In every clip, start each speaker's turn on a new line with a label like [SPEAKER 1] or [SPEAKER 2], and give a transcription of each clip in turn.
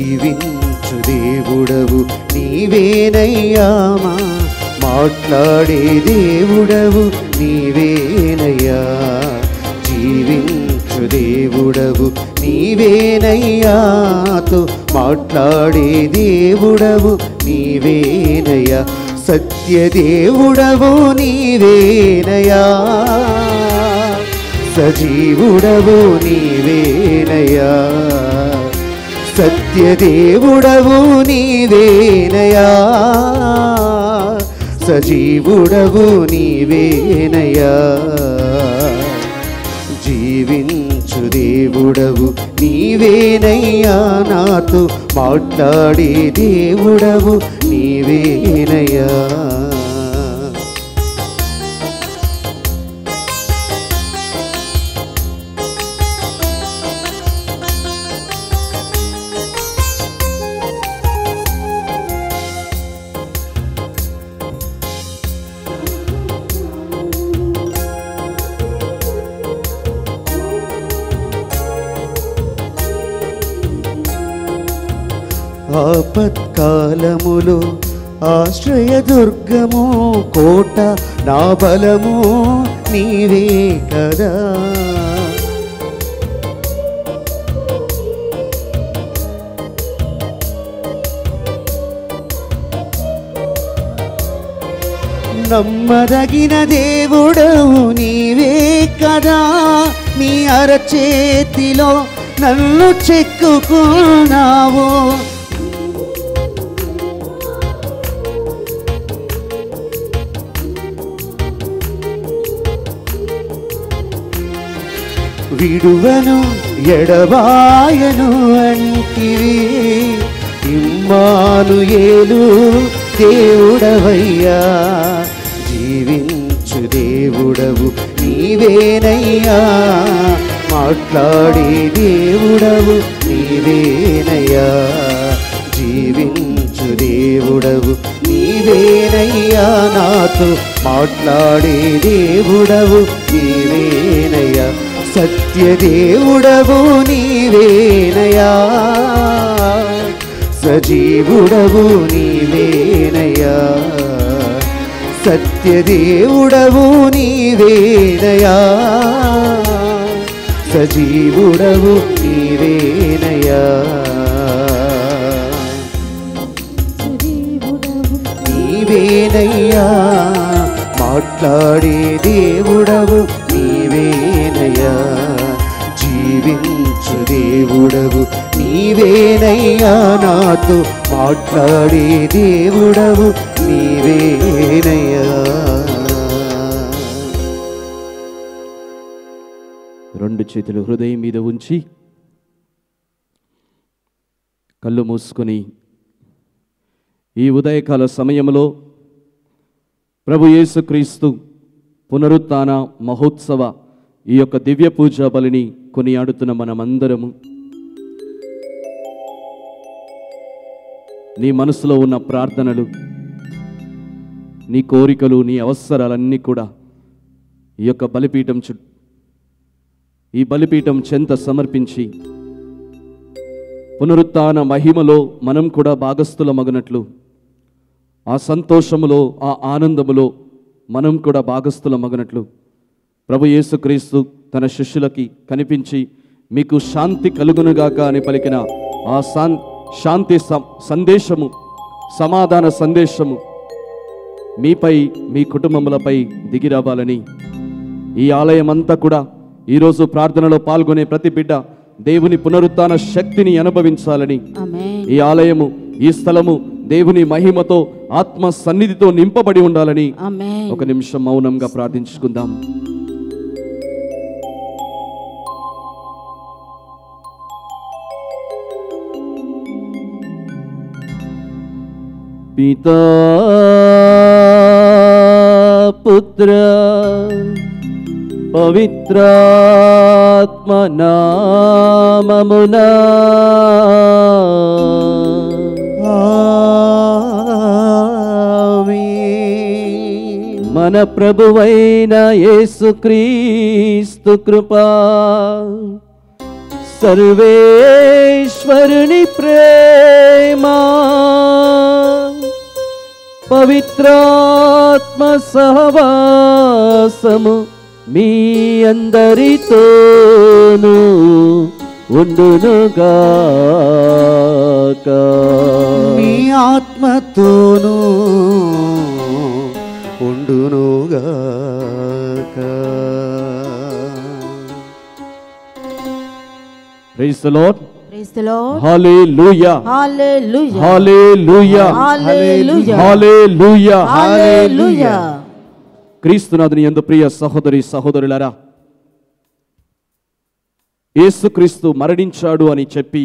[SPEAKER 1] జీవించు దేవుడవు నీవేనయ్యా, మాట్లాడే దేవుడవు నీవేనయ్యా. జీవించు దేవుడవు నీవేనయ్యాతో మాట్లాడే దేవుడవు నీవేనయ్యా. సత్యదేవుడవు నీవేనయ్యా, సజీవుడవు నీవేనయ్యా. సత్యదేవుడవు నీవేనయ్యా, సజీవుడవు నీవేనయ్యా. జీవించు దేవుడవు నీవేనయ్యా, నాతో మాట్లాడే దేవుడవు నీవేనయ్యా. ఆపత్కాలములో ఆశ్రయదుర్గము, కోట నా బలము నీవే కదా. నమ్మదగిన దేవుడవు నీవే కదా. నీ అరచేతిలో నన్ను చెక్కుకున్నావు. విడువను ఎడబాయను అంటివి, ఇమ్మానుయేలు దేవుడవయ్యా. జీవించు దేవుడవు నీవేనయ్యా, మాట్లాడే దేవుడవు నీవేనయ్యా. జీవించు దేవుడవు నీవేనయ్యా, నాతో మాట్లాడే దేవుడవు నీవేనయ్యా. సత్యదేవుడవు నీవేనయ్యా, సజీవుడవు నీవేనయ్యా. సత్యదేవుడవు నీవేనయ్యా, సజీవుడవు నీవేనయ్యా. నీవేనయ్యా, మాట్లాడే దేవుడవు నీవేనయ్యా. జీవించు దేవుడవు నీవేనయ్యా, నాతో మాట్లాడే దేవుడవు నీవేనయ్యా. రెండు చేతులు హృదయం మీద ఉంచి కళ్ళు మూసుకొని ఈ ఉదయకాల సమయంలో ప్రభు యేసుక్రీస్తు పునరుత్థాన మహోత్సవ ఈ యొక్క దివ్య పూజా బలిని కొనియాడుతున్న మనమందరము నీ మనసులో ఉన్న ప్రార్థనలు, నీ కోరికలు, నీ అవసరాలన్నీ కూడా ఈ యొక్క బలిపీఠం చెంత సమర్పించి పునరుత్థాన మహిమలో మనం కూడా భాగస్థులమగునట్లు, ఆ సంతోషములో, ఆ ఆనందములో మనం కూడా భాగస్థులమగునట్లు ప్రభు యేసుక్రీస్తు తన శిష్యులకి కనిపించి మీకు శాంతి కలుగునుగాక అని పలికిన ఆ శాంతి సందేశము, సమాధాన సందేశము మీపై, మీ కుటుంబములపై దిగిరావాలని, ఈ ఆలయం అంతా కూడా ఈరోజు ప్రార్థనలో పాల్గొనే ప్రతి బిడ్డ దేవుని పునరుత్థాన శక్తిని అనుభవించాలని, ఈ ఆలయము, ఈ స్థలము దేవుని మహిమతో, ఆత్మ సన్నిధితో నింపబడి ఉండాలని ఒక నిమిషం మౌనంగా ప్రార్థించుకుందాం. పితా పుత్ర పవిత్రాత్మ నామమునా ఆమేన్. మన ప్రభువైన యేసుక్రీస్తు కృపా, సర్వేశ్వరుని ప్రేమ పవిత్రాత్మ సహవాసము మీ అందరితోను ఉండునుగాక.
[SPEAKER 2] మీ ఆత్మతోను ఉండునుగాక.
[SPEAKER 1] Praise the lord.
[SPEAKER 3] Praise the Lord.
[SPEAKER 1] Hallelujah.
[SPEAKER 3] Hallelujah.
[SPEAKER 1] Hallelujah.
[SPEAKER 3] Hallelujah.
[SPEAKER 1] Hallelujah.
[SPEAKER 3] Hallelujah.
[SPEAKER 1] క్రీస్తునాథుని యందు ప్రియ సహోదరి సహోదరులారా, యేసుక్రీస్తు మరణించాడు అని చెప్పి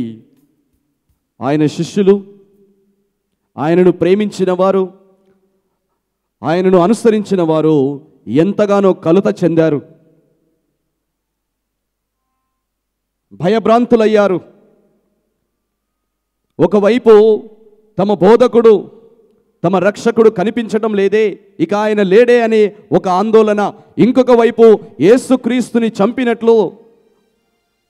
[SPEAKER 1] ఆయన శిష్యులు, ఆయనను ప్రేమించిన వారు, ఆయనను అనుసరించిన వారు ఎంతగానో కలత చెందారు, భయభ్రాంతులయ్యారు. ఒకవైపు తమ బోధకుడు, తమ రక్షకుడు కనిపించటం లేదే, ఇక ఆయన లేడే అనే ఒక ఆందోళన. ఇంకొక వైపు యేసుక్రీస్తుని చంపినట్లు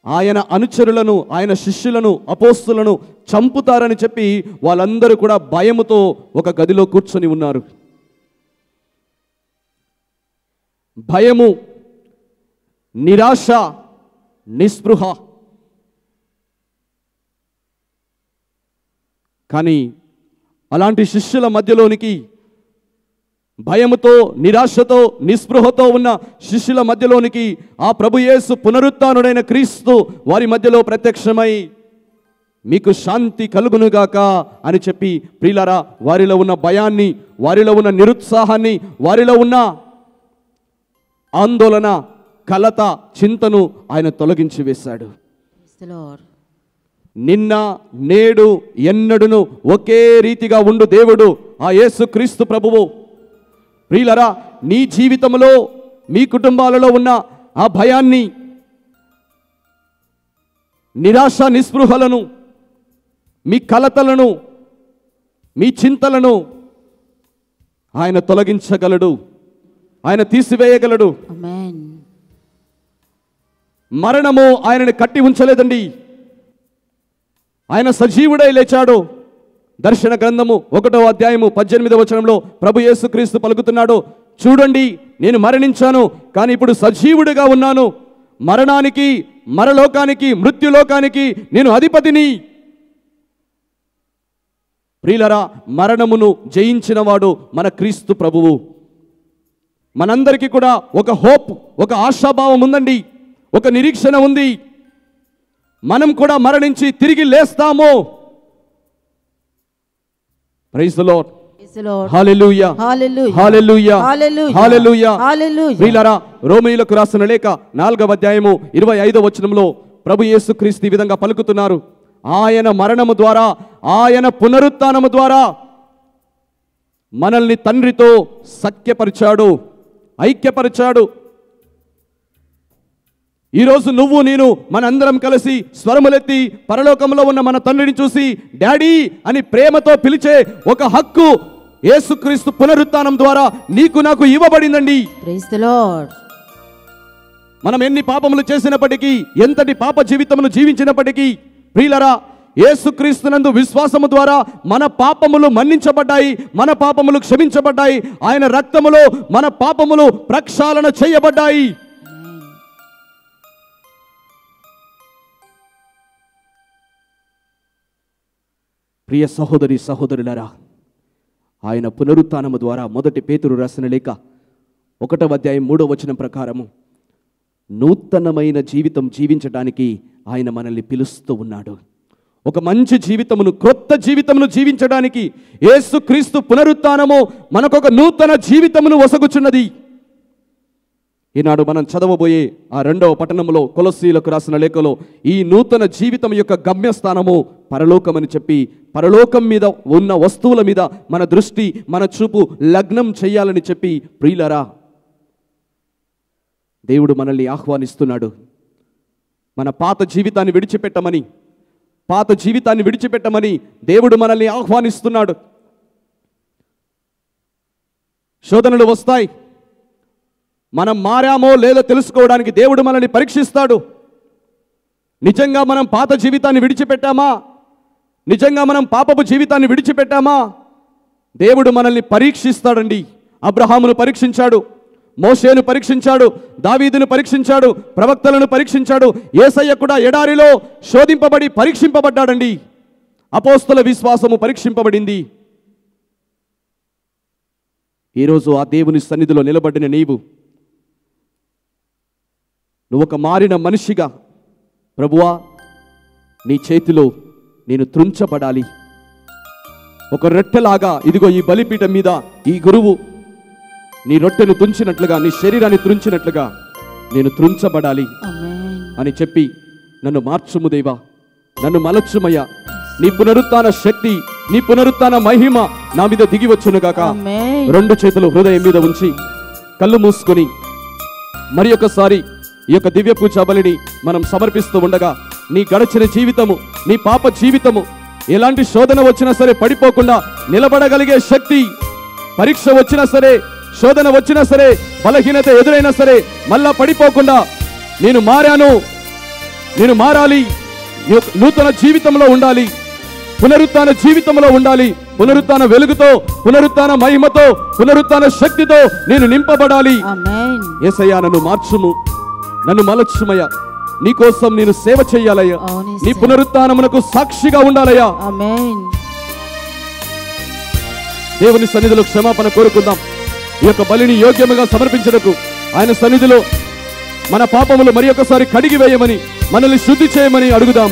[SPEAKER 1] ఆయన అనుచరులను, ఆయన శిష్యులను, అపోస్తులను చంపుతారని చెప్పి వాళ్ళందరూ కూడా భయముతో ఒక గదిలో కూర్చొని ఉన్నారు. భయము, నిరాశ, నిస్పృహ. కానీ అలాంటి శిష్యుల మధ్యలోనికి, భయముతో, నిరాశతో, నిస్పృహతో ఉన్న శిష్యుల మధ్యలోనికి ఆ ప్రభు యేసు పునరుత్థానుడైన క్రీస్తు వారి మధ్యలో ప్రత్యక్షమై మీకు శాంతి కలుగునుగాక అని చెప్పి, ప్రియులారా, వారిలో ఉన్న భయాన్ని, వారిలో ఉన్న నిరుత్సాహాన్ని, వారిలో ఉన్న ఆందోళన, కలత, చింతను ఆయన తొలగించి వేశాడు.
[SPEAKER 3] Praise the Lord.
[SPEAKER 1] నిన్న నేడు ఎన్నడును ఒకే రీతిగా ఉండు దేవుడు ఆ యేసు క్రీస్తు ప్రభువు. ప్రియులరా, నీ జీవితంలో, మీ కుటుంబాలలో ఉన్న ఆ భయాన్ని, నిరాశ నిస్పృహలను, మీ కలతలను, మీ చింతలను ఆయన తొలగించగలడు, ఆయన తీసివేయగలడు.
[SPEAKER 3] Amen.
[SPEAKER 1] మరణము ఆయనని కట్టి ఉంచలేదండి. ఆయన సజీవుడై లేచాడు. దర్శన గ్రంథము 1వ అధ్యాయము 18వ వచనంలో ప్రభు యేసుక్రీస్తు పలుకుతున్నాడు, చూడండి, నేను మరణించాను, కానీ ఇప్పుడు సజీవుడిగా ఉన్నాను. మరణానికి, మరలోకానికి, మృత్యులోకానికి నేను అధిపతిని. ప్రియులరా, మరణమును జయించినవాడు మన క్రీస్తు ప్రభువు. మనందరికీ కూడా ఒక హోప్, ఒక ఆశాభావం ఉందండి, ఒక నిరీక్షణ ఉంది. మనం కూడా మరణించి తిరిగి లేస్తాము. Praise the lord.
[SPEAKER 3] Praise the Lord.
[SPEAKER 1] Hallelujah.
[SPEAKER 3] Hallelujah.
[SPEAKER 1] Hallelujah.
[SPEAKER 3] Hallelujah.
[SPEAKER 1] Hallelujah.
[SPEAKER 3] Hallelujah.
[SPEAKER 1] ప్రియులారా, రోమీయులకు రాసిన లేఖ 4వ అధ్యాయము 25వ వచనంలో ప్రభు యేసుక్రీస్తు ఈ విధంగా పలుకుతున్నారు, ఆయన మరణము ద్వారా, ఆయన పునరుత్థానము ద్వారా మనల్ని తండ్రితో సఖ్యపరిచాడు, ఐక్యపరిచాడు. ఈరోజు నువ్వు నేను మనందరం కలిసి స్వరములెత్తి పరలోకంలో ఉన్న మన తండ్రిని చూసి డాడీ అని ప్రేమతో పిలిచే ఒక హక్కు యేసుక్రీస్తు పునరుత్థానం ద్వారా నీకు నాకు ఇవ్వబడిందండి.
[SPEAKER 3] Praise the Lord.
[SPEAKER 1] మనం ఎన్ని పాపములు చేసినప్పటికీ, ఎంతటి పాప జీవితమును జీవించినప్పటికీ, ప్రియులరా, యేసుక్రీస్తునందు విశ్వాసము ద్వారా మన పాపములు మన్నించబడ్డాయి, మన పాపములు క్షమించబడ్డాయి, ఆయన రక్తములో మన పాపములు ప్రక్షాళన చేయబడ్డాయి. ప్రియ సహోదరి సహోదరులారా, ఆయన పునరుత్థానము ద్వారా మొదటి పేతురు రాసిన లేఖ 1వ అధ్యాయం 3వ వచనం ప్రకారము నూతనమైన జీవితం జీవించడానికి ఆయన మనల్ని పిలుస్తూ ఉన్నాడు. ఒక మంచి జీవితమును, క్రొత్త జీవితమును జీవించడానికి యేసుక్రీస్తు పునరుత్థానము మనకొక నూతన జీవితమును వసగుచున్నది. ఈనాడు మనం చదవబోయే ఆ 2వ పట్టణంలో కొలస్సీలకు రాసిన లేఖలో ఈ నూతన జీవితం యొక్క గమ్యస్థానము పరలోకమని చెప్పి, పరలోకం మీద ఉన్న వస్తువుల మీద మన దృష్టి, మన చూపు లగ్నం చేయాలని చెప్పి, ప్రియులరా, దేవుడు మనల్ని ఆహ్వానిస్తున్నాడు. మన పాత జీవితాన్ని విడిచిపెట్టమని దేవుడు మనల్ని ఆహ్వానిస్తున్నాడు. శోధనలు వస్తాయి. మనం మారామో లేదో తెలుసుకోవడానికి దేవుడు మనల్ని పరీక్షిస్తాడు. నిజంగా మనం పాత జీవితాన్ని విడిచిపెట్టామా? నిజంగా మనం పాపపు జీవితాన్ని విడిచిపెట్టామా? దేవుడు మనల్ని పరీక్షిస్తాడండి. అబ్రహామును పరీక్షించాడు, మోషేను పరీక్షించాడు, దావీదును పరీక్షించాడు, ప్రవక్తలను పరీక్షించాడు. యేసయ్య కూడా ఎడారిలో శోధింపబడి పరీక్షింపబడ్డాడండి. అపోస్తల విశ్వాసము పరీక్షింపబడింది. ఈరోజు ఆ దేవుని సన్నిధిలో నిలబడిన నువ్వు ఒక మారిన మనిషిగా, ప్రభువా నీ చేతిలో నేను త్రుంచబడాలి. ఒక రొట్టెలాగా ఇదిగో ఈ బలిపీఠం మీద ఈ గురువు నీ రొట్టెను తుంచినట్లుగా, నీ శరీరాన్ని త్రుంచినట్లుగా నేను త్రుంచబడాలి అని చెప్పి నన్ను మార్చుము దేవా, నన్ను మలచుమయ్యా. నీ పునరుత్థాన శక్తి, నీ పునరుత్థాన మహిమ నా మీద దిగి వచ్చునుగాక. రెండు చేతులు హృదయం మీద ఉంచి కళ్ళు మూసుకొని మరి ఒకసారి ఈ యొక్క దివ్య పూజ బలిని మనం సమర్పిస్తూ ఉండగా, నీ గడిచిన జీవితము, నీ పాప జీవితము, ఎలాంటి శోధన వచ్చినా సరే పడిపోకుండా నిలబడగలిగే శక్తి, పరీక్ష వచ్చినా సరే, శోధన వచ్చినా సరే, బలహీనత ఎదురైనా సరే మళ్ళా పడిపోకుండా నేను మారాను, నేను మారాలి, నూతన జీవితంలో ఉండాలి, పునరుత్థాన జీవితంలో ఉండాలి, పునరుత్థాన వెలుగుతో, పునరుత్థాన మహిమతో, పునరుత్థాన శక్తితో నేను నింపబడాలి. యేసయ్యా నన్ను మార్చుము, నన్ను మలచుమయ్యా, నీకోసం నేను సేవ చెయ్యాలయ్యా, నీ పునరుత్థానమునకు సాక్షిగా ఉండాలయ్యా. దేవుని సన్నిధిలో క్షమాపణ కోరుకుందాం. ఈ యొక్క బలిని యోగ్యముగా సమర్పించడకు ఆయన సన్నిధిలో మన పాపములు మరి ఒకసారి కడిగి వేయమని, మనల్ని శుద్ధి చేయమని అడుగుదాం.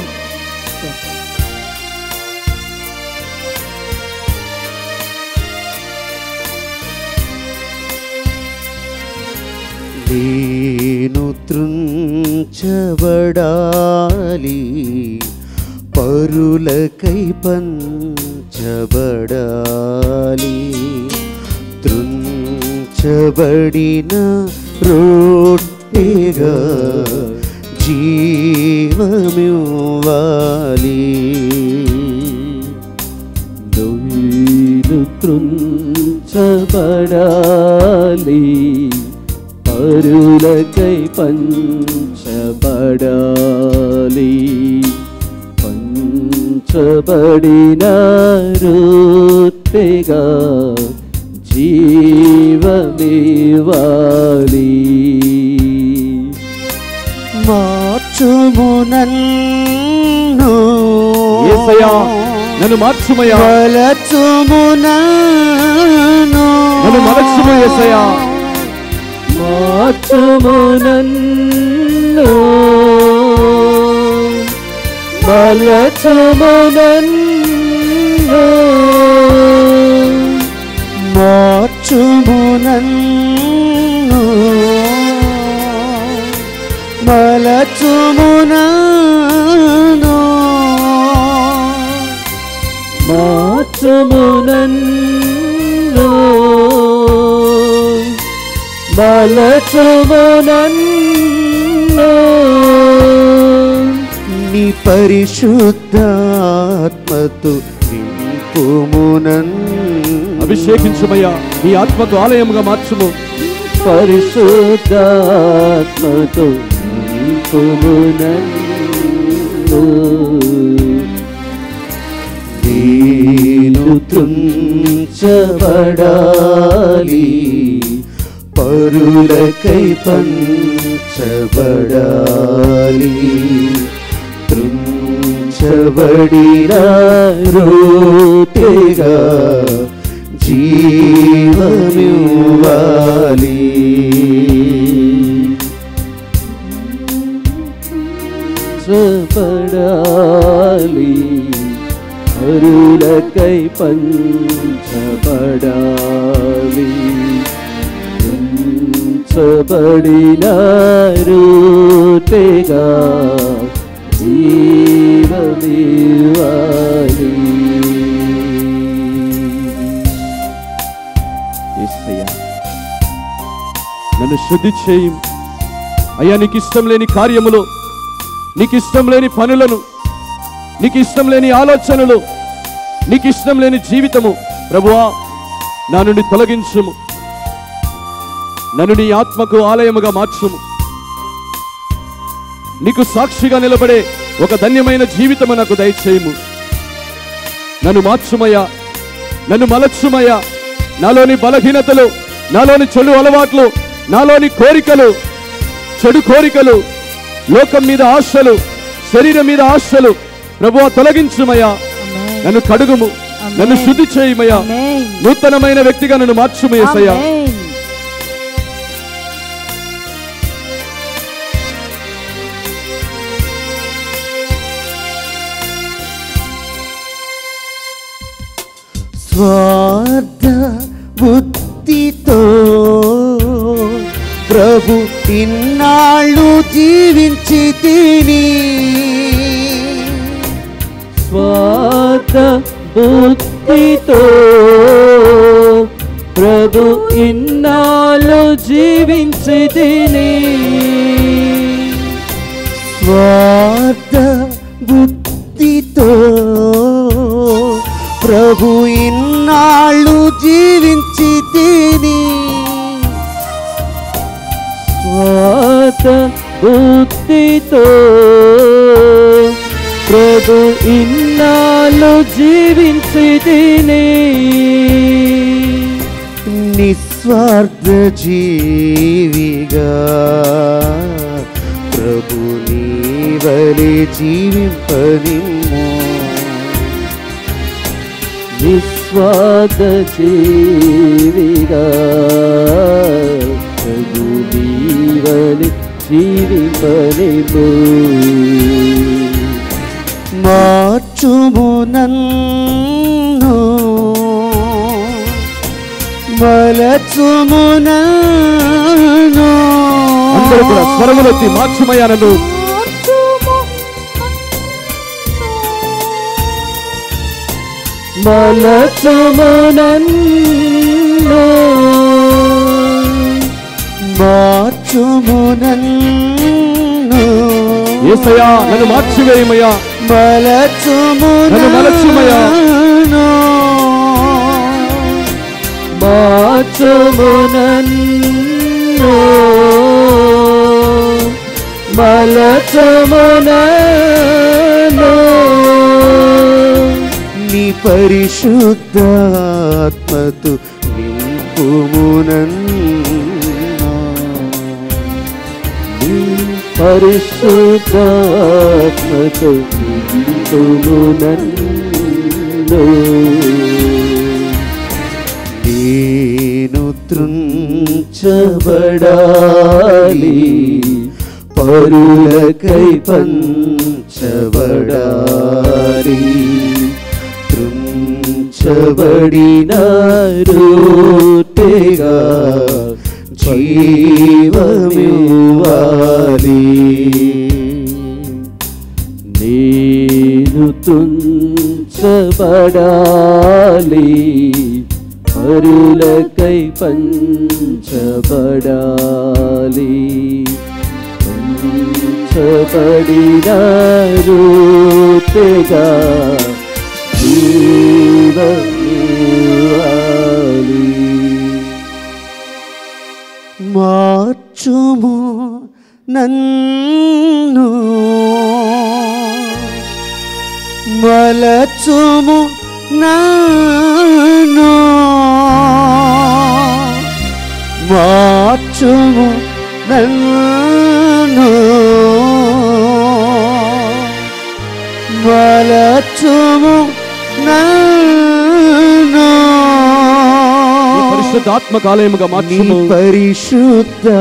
[SPEAKER 2] నేను త్రుంచబడాలి, పరులకై పంచబడాలి. త్రుంచబడిన రొట్టెగా జీవమివ్వాలి.
[SPEAKER 1] నేను త్రుంచబడాలి, పరులకై పంచబడాలి. పంచబడిన రొట్టెగా జీవమివ్వాలి.
[SPEAKER 2] మార్చుము నన్ను
[SPEAKER 1] యేసయ్యా, నన్ను మార్చుమయ్యా,
[SPEAKER 2] మలచుము నన్ను
[SPEAKER 1] మలచుము యేసయ్యా, మార్చుము నన్ను, మలచుము నన్ను,
[SPEAKER 2] మార్చుము నన్ను, మలచుము నన్ను,
[SPEAKER 1] మార్చుము నన్ను, మలచుము నన్ను.
[SPEAKER 2] నీ పరిశుద్ధాత్మతో నింపుము నన్ను.
[SPEAKER 1] అభిషేకించుమయ్యా, నీ ఆత్మకు ఆలయముగా మార్చుము.
[SPEAKER 2] పరిశుద్ధాత్మతో నింపుము నన్ను. నేను త్రుంచబడాలి, పరులకై పంచబడాలి. త్రుంచబడిన రొట్టెగా జీవమివ్వాలి.
[SPEAKER 1] పడాలి, పరులకై పంచబడాలి. పంచబడిన రొట్టెగా జీవమివ్వాలి. యేసయ్యా, నన్ను శుద్ధి చేయి అయ్యా. నీకు ఇష్టం లేని కార్యములు, నీకు ఇష్టం లేని పనులను, నీకు ఇష్టం లేని ఆలోచనలు, నీకు ఇష్టం లేని జీవితము ప్రభువా నా నుండి తొలగించుము. నన్ను నీ ఆత్మకు ఆలయముగా మార్చుము. నీకు సాక్షిగా నిలబడే ఒక ధన్యమైన జీవితము నాకు దయచేయము. నన్ను మార్చుమయ్యా, నన్ను మలచుమయ్యా. నాలోని బలహీనతలు, నాలోని చెడు అలవాట్లు, నాలోని కోరికలు, చెడు కోరికలు, లోకం మీద ఆశలు, శరీరం మీద ఆశలు ప్రభువా తొలగించుమయ్యా. నన్ను కడుగుము, నన్ను శుద్ధి చేయమయ్యా. నూతనమైన వ్యక్తిగా నన్ను మార్చుమయ్యా.
[SPEAKER 2] స్వార్థ బుద్ధితో ప్రభు ఇన్నాళ్ళు జీవించి తిని,
[SPEAKER 4] స్వార్థ బుద్ధితో ప్రభు ఇన్నాళ్ళు జీవించి తిని,
[SPEAKER 2] స్వార్థ బుద్ధితో ప్రభు ఇన్నాళ్ళు జీవించి తిని,
[SPEAKER 4] స్వార్థ బుద్ధితో ప్రభు ఇన్నాళ్ళు జీవించి తిని,
[SPEAKER 2] నిస్వార్థ జీవిగా ప్రభు నీవలే జీవింపనిమ్ము.
[SPEAKER 4] నిస్వార్థ జీవిగా ప్రభు నీవలే జీవింపనిమ్ము.
[SPEAKER 2] మార్చుము నన్ను, మలచుము నన్ను.
[SPEAKER 1] అందరూ కూడా స్వరములెత్తి మార్చుమయ్యా నన్ను.
[SPEAKER 4] మలచుము నన్ను,
[SPEAKER 2] మార్చుము నన్ను.
[SPEAKER 1] యేసయ్యా నన్ను మార్చివేయమయ్యా.
[SPEAKER 2] మలచుము
[SPEAKER 1] నన్ను మలచుమయ్యా.
[SPEAKER 2] నన్ను.
[SPEAKER 4] మార్చుము నన్ను, మలచుము నన్ను.
[SPEAKER 2] నీ పరిశుద్ధాత్మతో నింపుము నన్ను.
[SPEAKER 4] నీ పరిశుద్ధాత్మతో నింపుము నన్ను.
[SPEAKER 2] నేను త్రుంచబడాలి, పరులకై పంచబడాలి. త్రుంచబడిన రొట్టెగా జీవమివ్వాలి.
[SPEAKER 4] నేను తుంచబడాలి, పరులకై పంచబడాలి. పంచబడిన రొట్టెగా జీవమివ్వాలి.
[SPEAKER 2] మార్చుము నన్ను, మలచుము నన్ను. మార్చుము నన్ను, మలచుము నన్ను.
[SPEAKER 1] పరిశుద్ధాత్మకాలయముగా మార్చుము.
[SPEAKER 2] పరిశుద్ధాత్మతో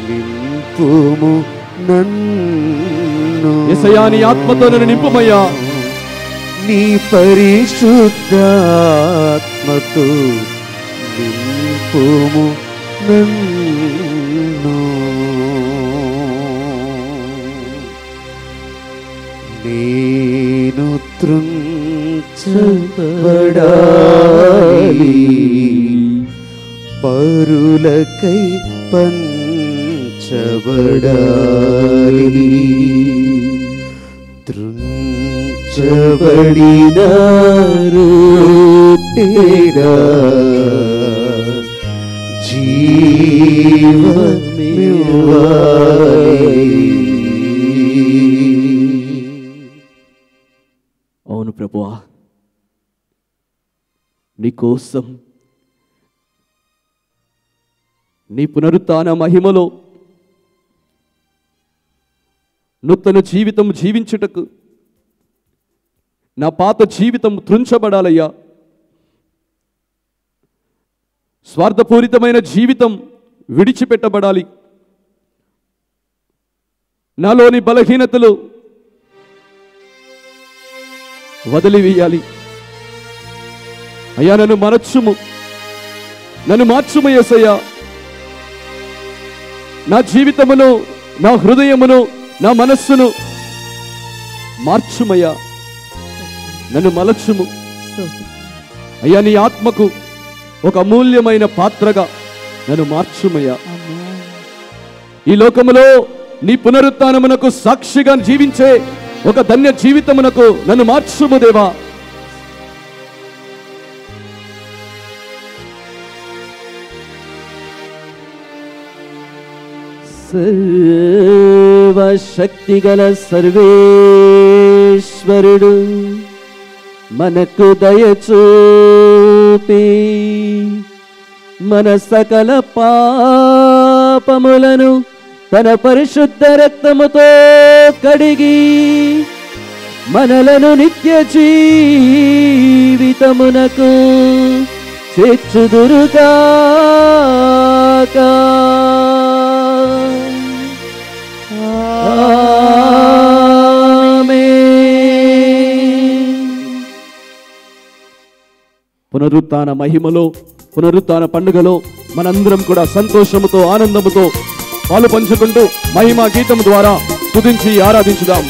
[SPEAKER 2] నింపుము నన్ను.
[SPEAKER 1] యేసయ్యా నీ ఆత్మతో నన్ను నింపుమయ్యా.
[SPEAKER 2] నీ పరిశుద్ధాత్మతో నింపుము నన్ను. నేను త్రుంచబడాలి, పరులకై పంచబడాలి. త్రుంచబడిన రొట్టెగా జీవమివ్వాలి.
[SPEAKER 1] కోసం నీ పునరుత్థాన మహిమలో నూతన జీవితం జీవించుటకు నా పాత జీవితం త్రుంచబడాలయ్యా. స్వార్థపూరితమైన జీవితం విడిచిపెట్టబడాలి. నాలోని బలహీనతలు వదిలివేయాలి. అయ్యా నన్ను మార్చుము యేసయ్యా. నా జీవితమును, నా హృదయమును, నా మనస్సును మార్చుమయ్యా. నన్ను మలచుము అయ్యా. నీ ఆత్మకు ఒక అమూల్యమైన పాత్రగా నన్ను మార్చుమయ్యా. ఈ లోకములో నీ పునరుత్థానమునకు సాక్షిగా జీవించే ఒక ధన్య జీవితమునకు నన్ను మార్చుము దేవా.
[SPEAKER 4] సర్వశక్తిగల సర్వేశ్వరుడు మనకు దయచూపి మన సకల పాపములను తన పరిశుద్ధ రక్తముతో కడిగి మనలను నిత్య జీవితమునకు చేర్చుదురుగాక.
[SPEAKER 1] పునరుత్థాన మహిమలో, పునరుత్థాన పండుగలో మనందరం కూడా సంతోషముతో, ఆనందముతో పాలు పంచుకుంటూ మహిమా గీతం ద్వారా స్తుతించి ఆరాధించుదాం.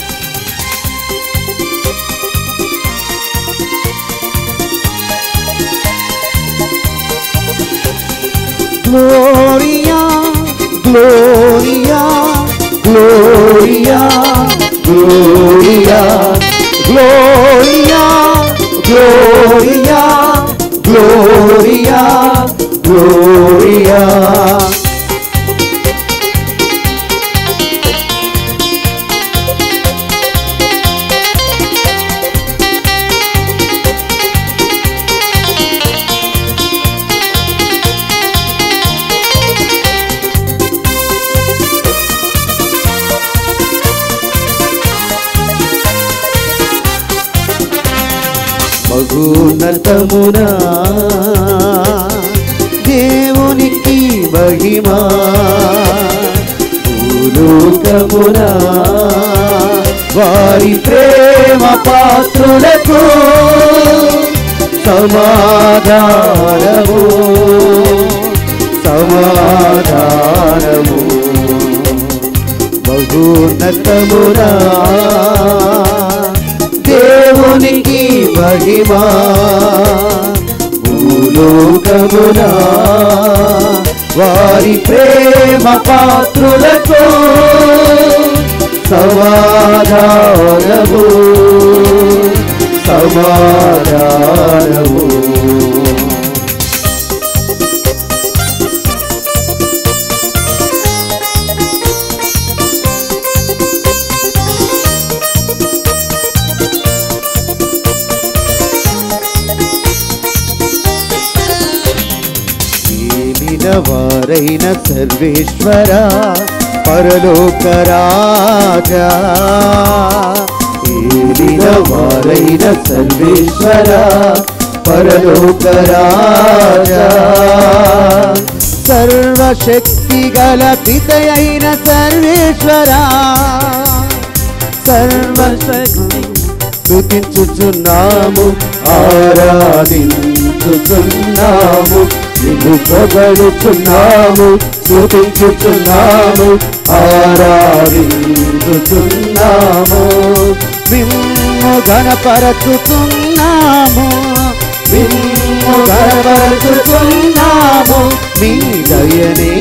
[SPEAKER 2] Gloria, Gloria, Gloria, Gloria, Gloria, Gloria, Gloria, Gloria. మహోన్నతమునా దేవునికి మహిమా, భూలోకమునా వారి ప్రేమ పాత్రులకు సమాధానము, సమాధానము. మహోన్నతమునా దేవునికి మహిమా, భూలోకమునా వారి ప్రేమ పాత్రులకు సమాధానము, సమాధానము. వారైన సర్వేశ్వర పరలోక రాజా, ఏలిన వారైన సర్వేశ్వర పరలోక రాజా, సర్వశక్తి గల పిత అయిన సర్వేశ్వర, సర్వశక్తి స్తుతించుచున్నాము, ఆరాధించుచున్నాము, నిన్ను పొగడుచున్నాము, స్తుతించుచున్నాము, ఆరాధించుచున్నాము, మిమ్ము ఘనపరచుచున్నాము, మిమ్ము ఘనపరచుచున్నాము, మీ దయనే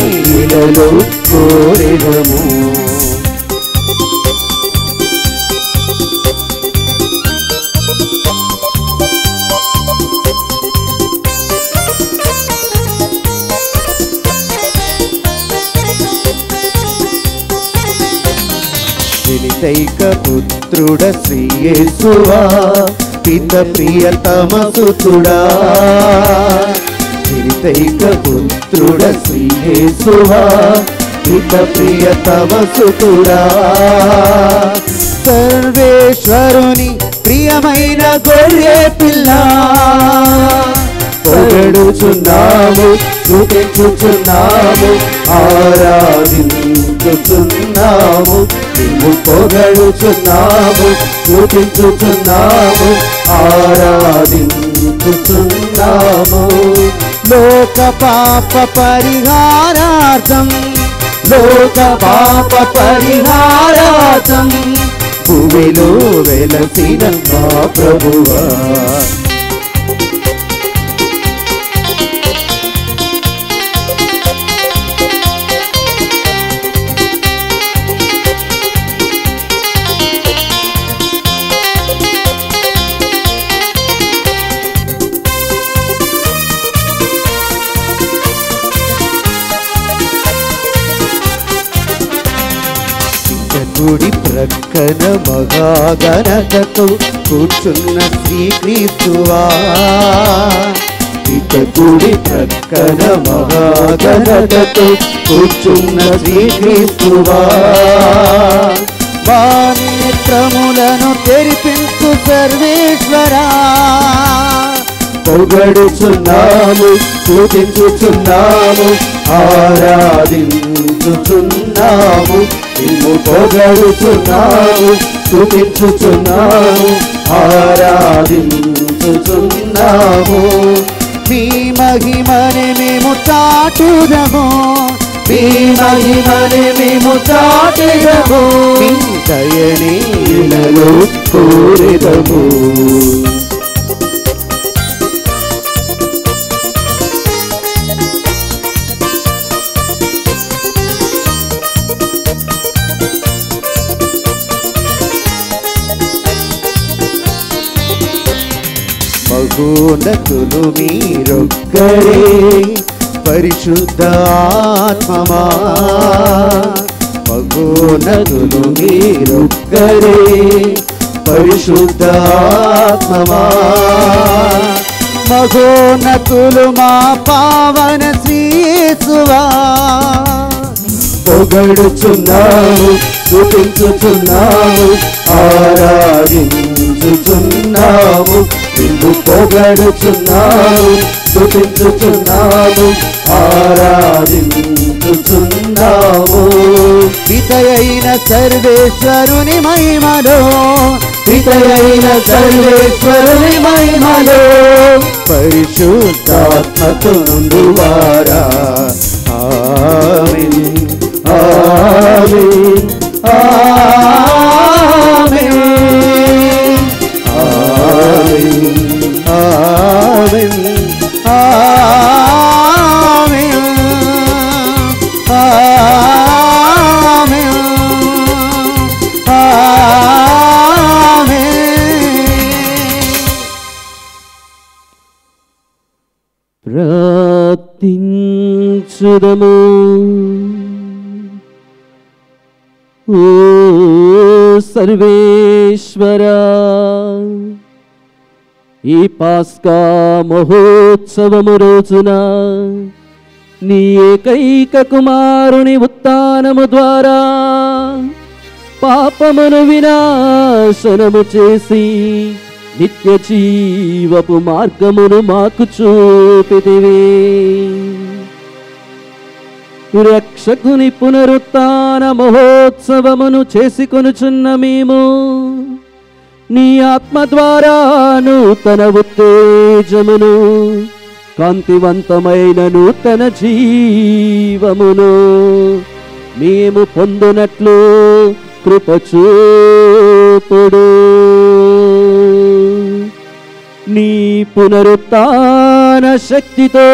[SPEAKER 2] ఇలలో కోరెదము. జనితైక పుత్రుడ శ్రీ యేసువా పిత ప్రియతమసుతుడా చరితైక పుత్రుడ శ్రీయేసువా పిత ప్రియతమసుతుడా సర్వేశ్వరుని ప్రియమైన గొర్రె పిల్ల పొగడుచున్నాము స్తుతించుచున్నాము ఆరాధించుచున్నాము నిన్ను పొగడుచున్నాము స్తుతించుచున్నాము ఆరాధించుచున్నాము లోక పాప పరిహారార్థం లోక పాప పరిహారార్థం భూమిలో వెలసిన మా ప్రభువా కుడి ప్రక్కన మహాగణతతో కూర్చున్న శ్రీక్రీస్తువా ఇక కుడి ప్రక్కన మహాగణతతో కూర్చున్న శ్రీక్రీస్తువా వానేత్రములను తెరిపించు సర్వేశ్వరా పొగడుచున్నాము స్తుతించుచున్నాము ఆరాధించుచున్నాము నిన్ను పొగడుచున్నాము స్తుతించుచున్నాము ఆరాధించుచున్నాము మీ మహిమని మేము చాటుదము మీ మహిమని మేము చాటుదము మీ దయని ఇలలో కోరెదము మహోన్నతులు మీరొక్కరే పరిశుద్ధ ఆత్మమా మహోన్నతులు మీరొక్కరే పరిశుద్ధ ఆత్మమా మహోన్నతులు మా పావన శ్రీయేసువా పొగడుచున్నాము స్తుతించుచున్నాము ఆరాధించుచున్నాము నిన్ను పొగడుచున్నాము స్తుతించుచున్నాము ఆరాధించుచున్నాము పితయైన సర్వేశ్వరుని మహిమలో పితయైన సర్వేశ్వరుని మహిమలో పరిశుద్ధాత్మతో నుండువారా ఆమేన్ ఆమేన్ ఆమేన్ ఆమేన్ ఆమేన్ ఆమేన్
[SPEAKER 4] ప్రార్థించుదము. ఓ సర్వేశ్వరా, ఈ పాస్కా మహోత్సవము రోజున నీ ఏకైక కుమారుని ఉత్థానము ద్వారా పాపమును వినాశనము చేసి నిత్య జీవపు మార్గమును మాకు చూపితివే. రక్షకుని పునరుత్థాన మహోత్సవమును చేసుకొనుచున్న మేము నీ ఆత్మ ద్వారా నూతన ఉత్తేజమును, కాంతివంతమైన నూతన జీవమును మేము పొందునట్లు కృప చూపుడు. నీ పునరుత్థాన శక్తితో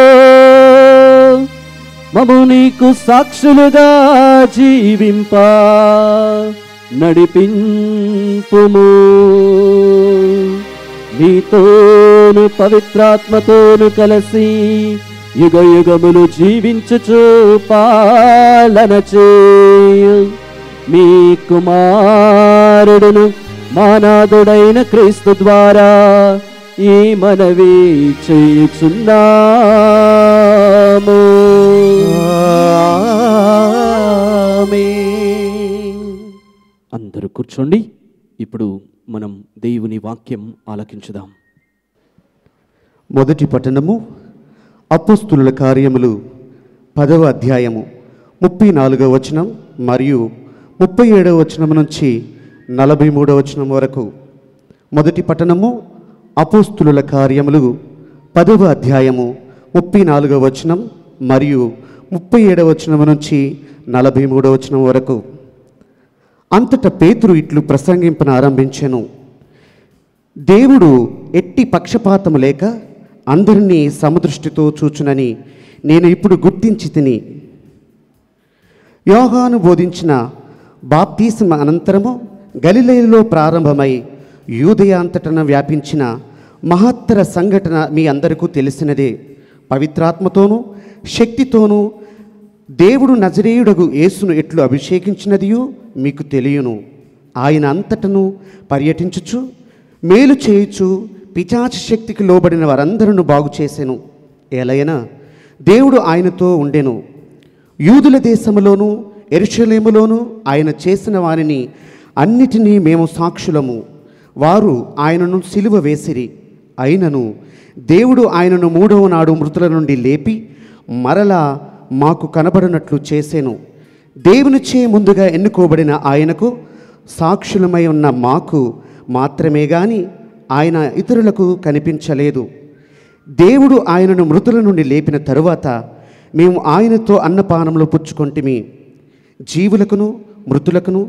[SPEAKER 4] మము నీకు సాక్షులుగా జీవింప నడిపింపుము. నీతోను పవిత్రాత్మతోను కలిసి యుగ యుగములు జీవించుచు పాలన చేయు మీ కుమారుడును మానాథుడైన క్రీస్తు ద్వారా ఈ మనవి చేయుచున్నాము. అందరూ కూర్చోండి. ఇప్పుడు మనం దేవుని వాక్యం ఆలకించుదాం.
[SPEAKER 2] మొదటి పట్టణము అపోస్తులుల కార్యములు 10వ అధ్యాయము 34వ వచనం మరియు 37వ వచనం నుంచి 43వ వచనం వరకు. మొదటి పట్టణము అపోస్తులుల కార్యములు 10వ అధ్యాయము 34వ వచనం మరియు 37వ వచనం నుంచి 43వ వచనం వరకు. అంతటా పేతురు ఇట్లు ప్రసంగింపన ఆరంభించెను. దేవుడు ఎట్టి పక్షపాతము లేక అందరినీ సమదృష్టితో చూచునని నేను ఇప్పుడు గుర్తించి తిని. యోహాను బోధించిన బాప్తీసం అనంతరము గలిలయలో ప్రారంభమై యూదయ అంతటన వ్యాపించిన మహత్తర సంఘటన మీ అందరికీ తెలిసినదే. పవిత్రాత్మతోనూ శక్తితోనూ దేవుడు నజరేయుడగు యేసును ఎట్లు అభిషేకించినదియో మీకు తెలియను. ఆయన అంతటను పర్యటించుచు మేలు చేయుచు పిశాచ శక్తికి లోబడిన వారందరూ బాగు చేసెను. ఎలయన దేవుడు ఆయనతో ఉండెను. యూదుల దేశములోను యెరూషలేములోను ఆయన చేసిన వారిని అన్నిటినీ మేము సాక్షులము. వారు ఆయనను సిలువ వేసిరి. అయినను దేవుడు ఆయనను 3వ నాడు మృతుల నుండి లేపి మరలా మాకు కనబడినట్లు చేసెను. దేవునిచే ముందుగా ఎన్నుకోబడిన ఆయనకు సాక్షులమై ఉన్న మాకు మాత్రమే గాని ఆయన ఇతరులకు కనిపించలేదు. దేవుడు ఆయనను మృతుల నుండి లేపిన తరువాత మేము ఆయనతో అన్నపానములు పుచ్చుకొంటిమి. జీవులకును మృతులకును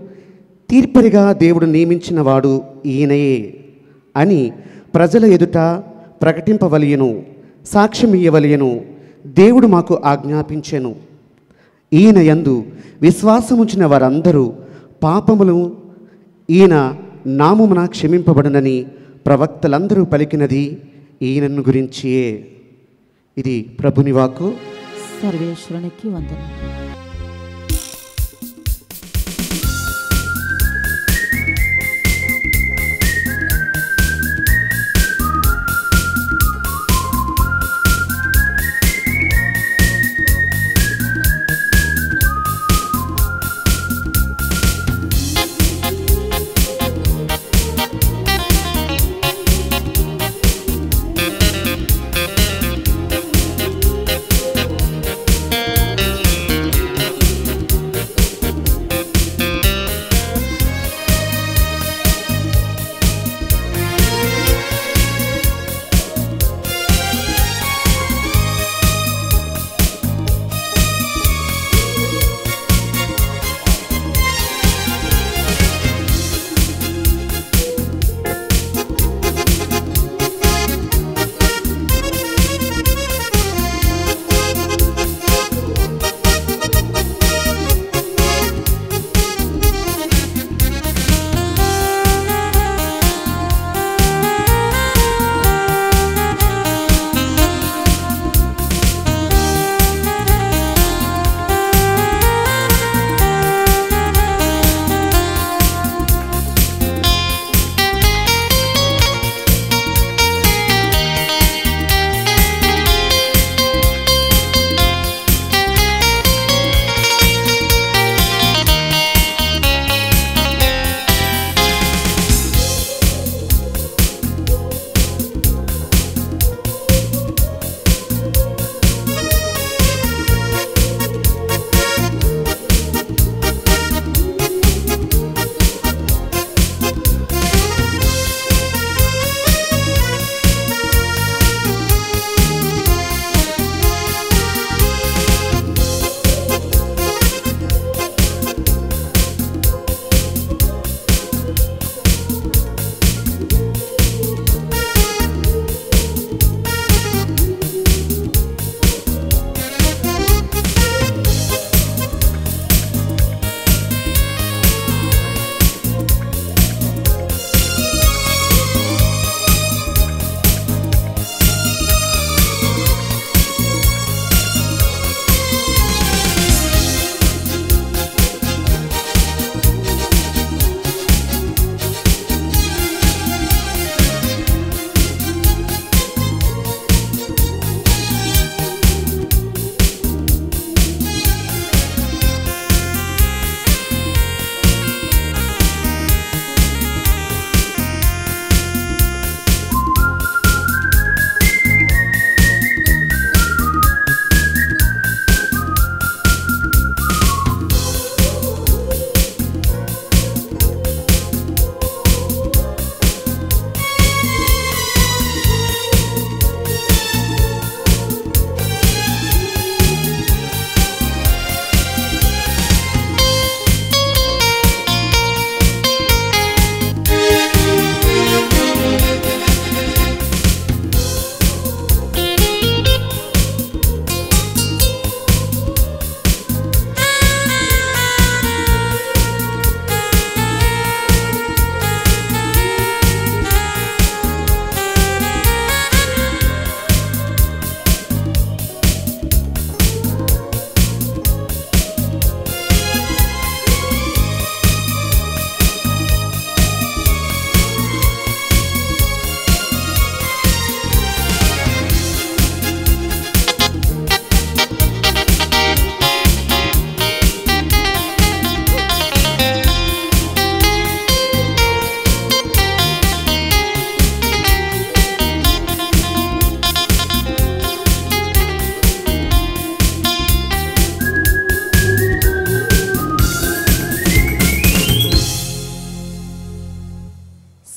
[SPEAKER 2] తీర్పరిగా దేవుడు నియమించిన వాడు ఈయనయే అని ప్రజల ఎదుట ప్రకటింపవలయను, సాక్ష్యం ఇయ్యవలయను దేవుడు మాకు ఆజ్ఞాపించెను. ఈయన యందు విశ్వాసముంచిన వారందరూ పాపములు ఈయన నామమున క్షమింపబడునని ప్రవక్తలందరూ పలికినది ఈయనను గురించియే. ఇది ప్రభుని వాక్కు.
[SPEAKER 3] సర్వేశ్వరునికి వందనం.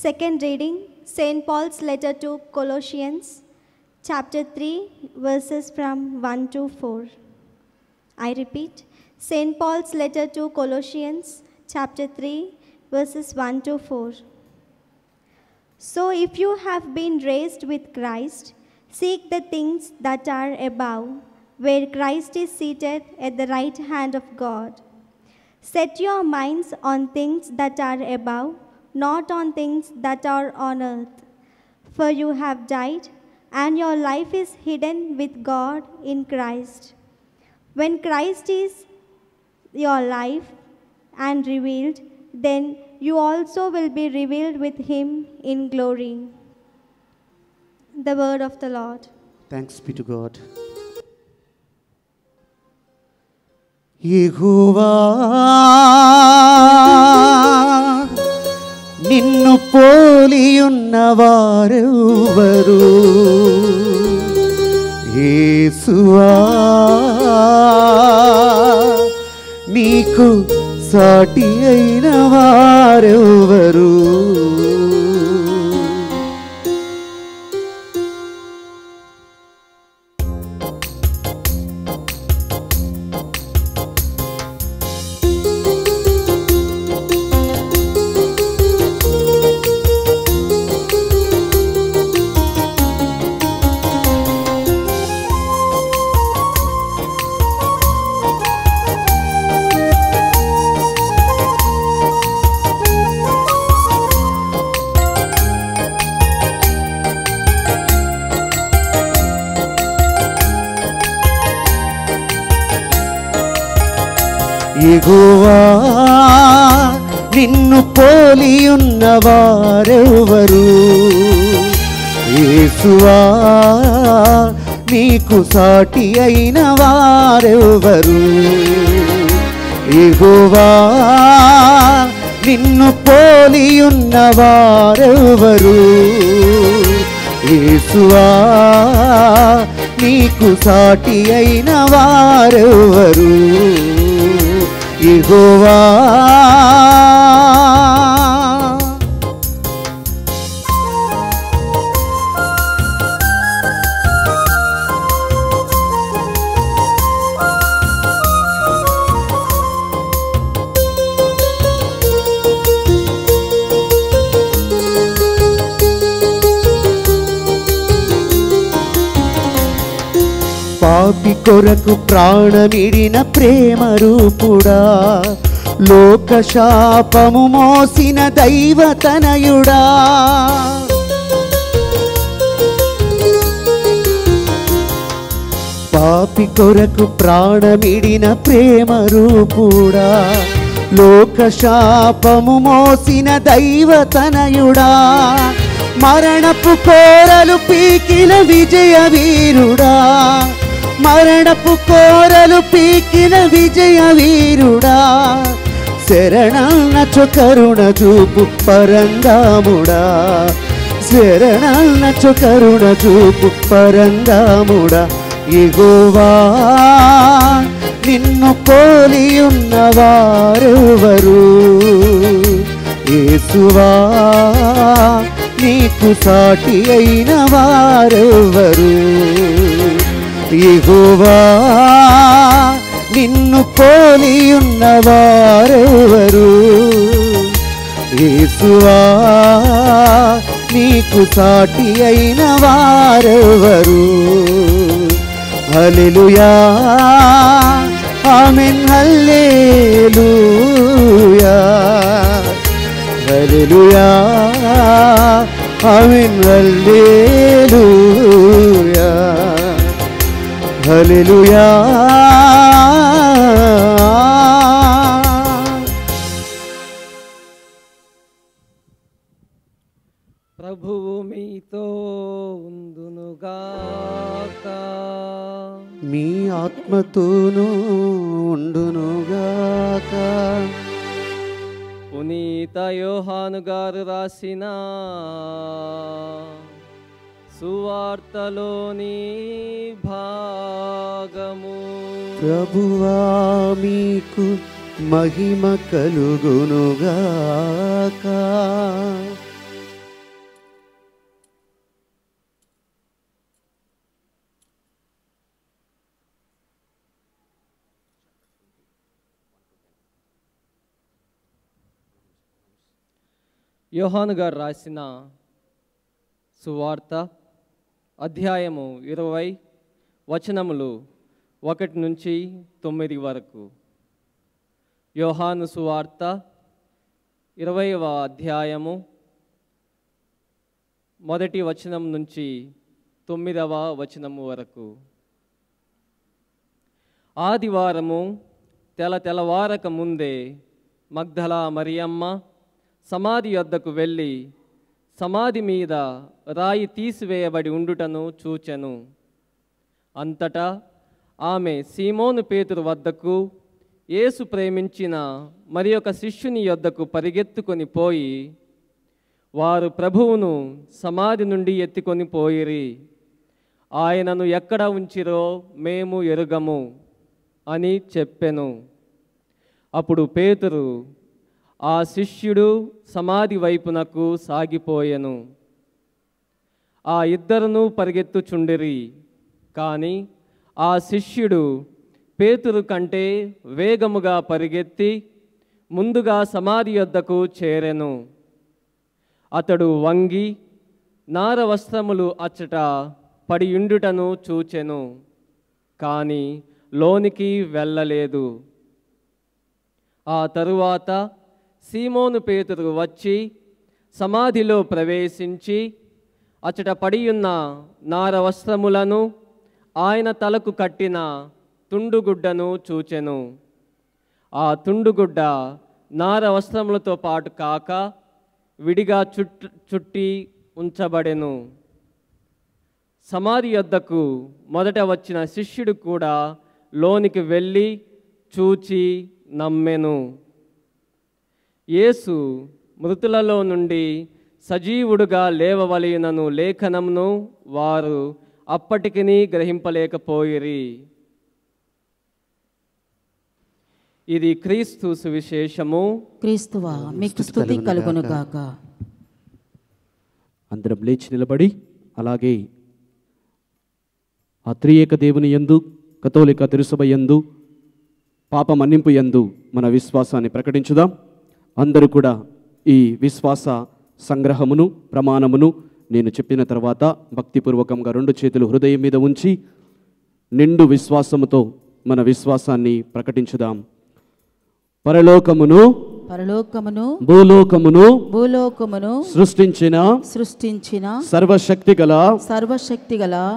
[SPEAKER 5] Second reading, St. Paul's letter to Colossians, chapter 3, verses from 1 to 4. I repeat, St. Paul's letter to Colossians, chapter 3, verses 1 to 4. So if you have been raised with Christ, seek the things that are above, where Christ is seated at the right hand of God. Set your minds on things that are above, not on things that are on earth. For you have died, and your life is hidden with God in Christ. When Christ is your life and revealed, then you also will be revealed with him in glory. The word of the Lord.
[SPEAKER 2] Thanks be to God. యెహోవా నిన్ను పోలియున్నవారెవరు? యేసువా నీకు సాటి అయిన వారెవరు? యెహోవా నిన్ను పోలియున్నవారెవరు? యేసువా నీకు సాటి అయిన వారెవరు? యెహోవా నిన్ను పోలియున్నవారెవరు? యేసువా నీకు సాటి అయిన వారెవరు? యెహోవా పాపి కొరకు ప్రాణమిడిన ప్రేమ రూపుడా, లోక శాపము మోసిన దైవతనయుడా, పాపి కొరకు ప్రాణమిడిన ప్రేమ రూపుడా, లోక శాపము మోసిన దైవతనయుడా, మరణపు కోరలు పీకిన విజయ వీరుడా, మరణపు కోరలు పీకిన విజయ వీరుడా, శరణన్నచు కరుణ చూపు పరందాముడా, శరణన్నచు కరుణ చూపు పరందాముడా. యెహోవా నిన్ను పోలియున్నవారెవరు? యేసువా నీకు సాటి అయిన వారెవరు? యెహోవా నిన్ను పోలియున్నవారెవరు? యేసువా నీకు సాటి అయిన వారెవరు? హల్లెలూయా ఆమేన్ హల్లెలూయా హల్లెలూయా ఆమేన్ హల్లెలూయా హల్లెలూయా.
[SPEAKER 6] ప్రభువు మీతో ఉండునుగాక,
[SPEAKER 2] మీ ఆత్మతోనూ ఉండునుగాక.
[SPEAKER 6] పునీత యోహాను గారు రాసిన సువార్తలోని భాగము.
[SPEAKER 2] ప్రభువా మీకు మహిమ కలుగునుగాక.
[SPEAKER 6] యోహాను గారు రాసిన సువార్త అధ్యాయము 20 వచనములు 1 నుంచి 9 వరకు. యోహాను సువార్త 20వ అధ్యాయము 1వ వచనం నుంచి 9వ వచనము వరకు. ఆదివారము తెల్లవారక ముందే మగ్దలా మరియమ్మ సమాధి యొద్దకు వెళ్ళి సమాధి మీద రాయి తీసివేయబడి ఉండుటను చూచెను. అంతటా ఆమె సీమోను పేతురు వద్దకు, యేసు ప్రేమించిన మరి ఒక శిష్యుని యొద్దకు పరిగెత్తుకొని పోయి, వారు ప్రభువును సమాధి నుండి ఎత్తుకొని పోయిరి, ఆయనను ఎక్కడ ఉంచిరో మేము ఎరుగము అని చెప్పెను. అప్పుడు పేతురు ఆ శిష్యుడు సమాధి వైపునకు సాగిపోయెను. ఆ ఇద్దరును పరిగెత్తుచుండిరి. కానీ ఆ శిష్యుడు పేతురు కంటే వేగముగా పరిగెత్తి ముందుగా సమాధి యొద్దకు చేరెను. అతడు వంగి నార వస్త్రములు అచ్చట పడియుండుటను చూచెను, కానీ లోనికి వెళ్ళలేదు. ఆ తరువాత సీమోను పేతురు వచ్చి సమాధిలో ప్రవేశించి అచ్చట పడియున్న నార వస్త్రములను, ఆయన తలకు కట్టిన తుండుగుడ్డను చూచెను. ఆ తుండుగుడ్డ నార వస్త్రములతో పాటు కాక విడిగా చుట్టి ఉంచబడెను. సమాధి యొద్దకు మొదట వచ్చిన శిష్యుడు కూడా లోనికి వెళ్ళి చూచి నమ్మెను. యేసు మృతులలో నుండి సజీవుడుగా లేవవలెనను లేఖనమును వారు అప్పటికిని గ్రహింపలేకపోయిరి. ఇది క్రీస్తు సువిశేషము.
[SPEAKER 3] క్రీస్తువా మీకు స్తుతి కలుగును గాక.
[SPEAKER 1] అందరం లేచి నిలబడి అలాగే ఆ త్రియేక దేవుని యందు, కథోలిక తిరుసభ యందు, పాప మన్నింపు యందు మన విశ్వాసాన్ని ప్రకటించుదాం. అందరూ కూడా ఈ విశ్వాస సంగ్రహమును, ప్రమాణమును నేను చెప్పిన తర్వాత భక్తిపూర్వకంగా 2 చేతులు హృదయం మీద ఉంచి నిండు విశ్వాసముతో మన విశ్వాసాన్ని ప్రకటించుదాం. పరలోకమును భూలోకమును సృష్టించిన సర్వశక్తిగల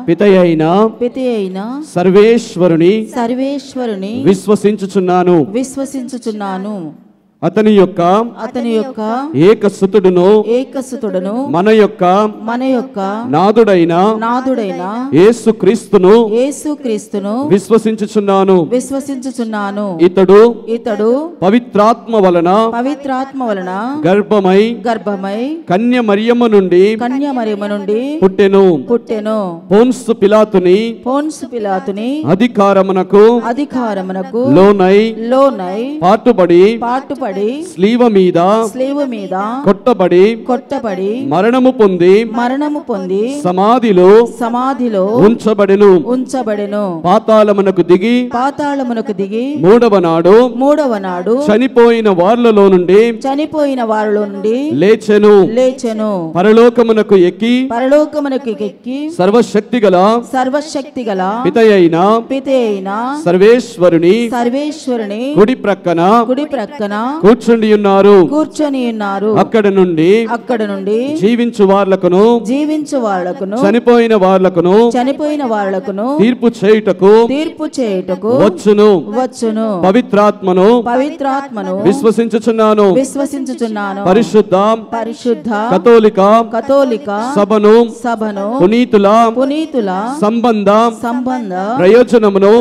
[SPEAKER 1] పితయైన సర్వేశ్వరుని విశ్వసించుచున్నాను. అతని యొక్క ఏకసుతుడును మన యొక్క నాదుడైన యేసుక్రీస్తును విశ్వసించుచున్నాను. ఇతడు పవిత్రాత్మ వలన గర్భమై కన్య మరియమ్మ నుండి పుట్టెను. పోన్సు పిలాతుని అధికారమునకు లోనై పాటుబడి స్లీవ మీద కొట్టబడి మరణము పొంది సమాధిలో ఉంచబడెను. పాతాళమునకు దిగి మూడవ నాడు చనిపోయిన వారిలో నుండి లేచెను. పరలోకమునకు ఎక్కి సర్వశక్తిగల పితయైన సర్వేశ్వరుని కుడి ప్రక్కన కూర్చుని ఉన్నారు. అక్కడ నుండి జీవించు వార్లకును చనిపోయిన వార్లకును తీర్పు చేయుటకు వచ్చును. పవిత్రాత్మను విశ్వసించుచున్నాను. పరిశుద్ధ కథోలిక సభను పునీతుల సంబంధ ప్రయోజనమును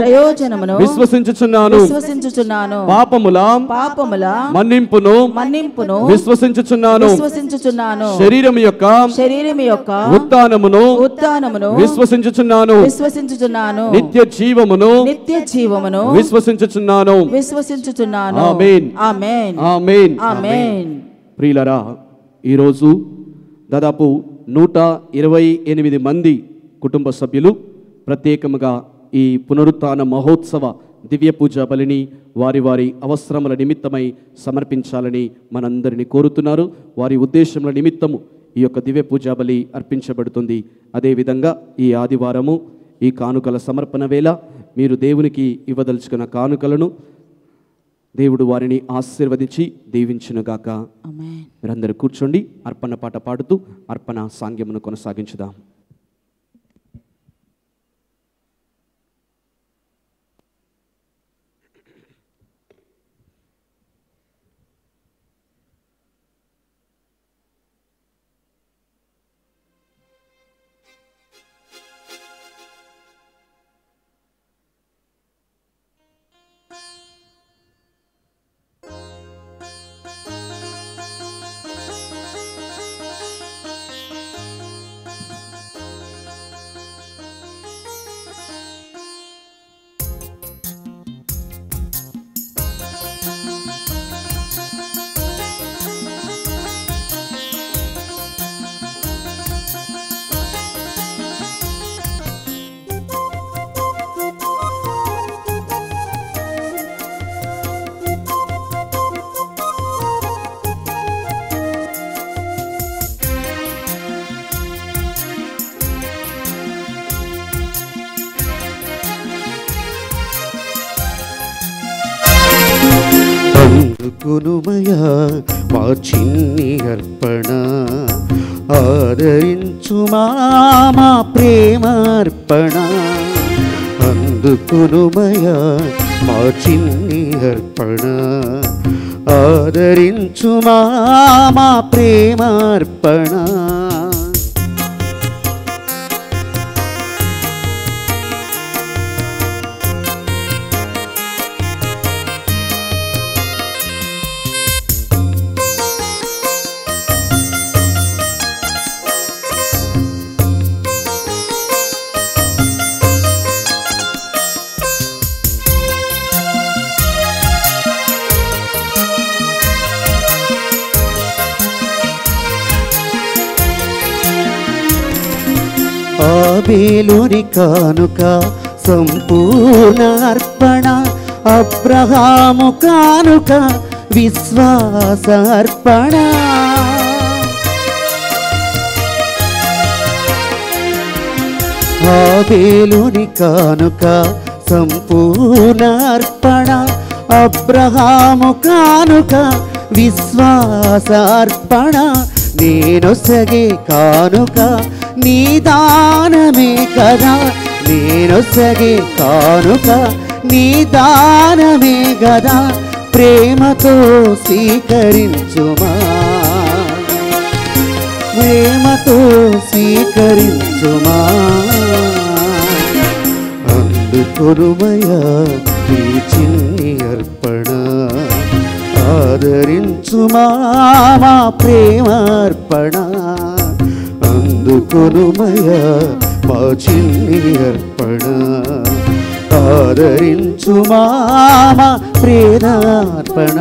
[SPEAKER 1] విశ్వసించుచున్నాను. పాపముల మన్నింపును విశ్వసించుచున్నాను. శరీరం యొక్క ఉత్థానమును విశ్వసించుచున్నాను. నిత్య జీవమును విశ్వసించుచున్నాను. ఆమేన్. ప్రియులారా, ఈరోజు దాదాపు 128 మంది కుటుంబ సభ్యులు ప్రత్యేకముగా ఈ పునరుత్థాన మహోత్సవ దివ్య పూజా బలిని వారి వారి అవసరముల నిమిత్తమై సమర్పించాలని మనందరినీ కోరుతున్నారు. వారి ఉద్దేశముల నిమిత్తము ఈ యొక్క దివ్య పూజా బలి అర్పించబడుతుంది. అదేవిధంగా ఈ ఆదివారము ఈ కానుకల సమర్పణ వేళ మీరు దేవునికి ఇవ్వదలుచుకున్న కానుకలను దేవుడు వారిని ఆశీర్వదించి దీవించునుగాక.
[SPEAKER 3] ఆమేన్.
[SPEAKER 1] మీరందరూ కూర్చోండి. అర్పణ పాట పాడుతూ అర్పణ సాంగ్యమును కొనసాగించుదాం.
[SPEAKER 2] అందుకునుమయా మా చిన్ని అర్పణ, ఆదరించుమా మా ప్రేమార్పణ. అందుకునుమయా మా చిన్ని అర్పణ, ఆదరించుమా మా ప్రేమార్పణ. ఆబేలుని కానుక సంపూర్ణ అర్పణ, అబ్రహాము కానుక విశ్వాస అర్పణ. ఆబేలుని కానుక సంపూర్ణ అర్పణ, అబ్రహాము కానుక విశ్వాస అర్పణ. నేనొసగే కానుక నీ దానమే కదా, నేనొసగే కానుక నీ దానమే కదా. ప్రేమతో స్వీకరించుమా, ప్రేమతో స్వీకరించుమా. అందుకొనుమయా ఈ చిన్ని అర్పణ, ఆదరించుమా మా ప్రేమార్పణ. అందుకొనుమయా మా చిన్ని అర్పణ, ఆదరించుమా మా ప్రేమార్పణ.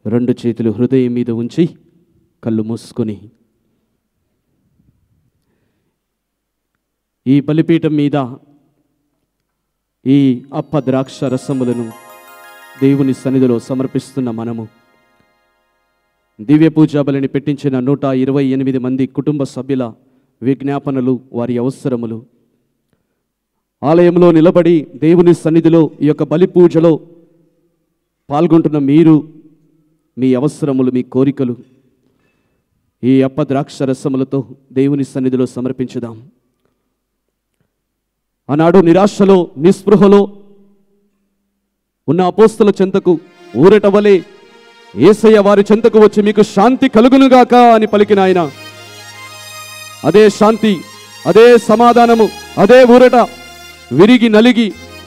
[SPEAKER 1] రెండు చేతులు హృదయం మీద ఉంచి కళ్ళు మూసుకొని ఈ బలిపీఠం మీద ఈ అప్ప ద్రాక్ష రసములను దేవుని సన్నిధిలో సమర్పిస్తున్న మనము దివ్య పూజా బలిని పెట్టించిన 128 మంది కుటుంబ సభ్యుల విజ్ఞాపనలు, వారి అవసరములు, ఆలయంలో నిలబడి దేవుని సన్నిధిలో ఈ యొక్క బలి పూజలో పాల్గొంటున్న మీరు, మీ అవసరములు, మీ కోరికలు ఈ అప్ప ద్రాక్ష రసములతో దేవుని సన్నిధిలో సమర్పించుదాం. ఆనాడు నిరాశలో, నిస్పృహలో ఉన్న అపోస్తల చెంతకు ఊరట వలె యేసయ్య వారి చెంతకు వచ్చి మీకు శాంతి కలుగునుగాక అని పలికిన ఆయన అదే శాంతి, అదే సమాధానము, అదే ఊరట విరిగి నలిగి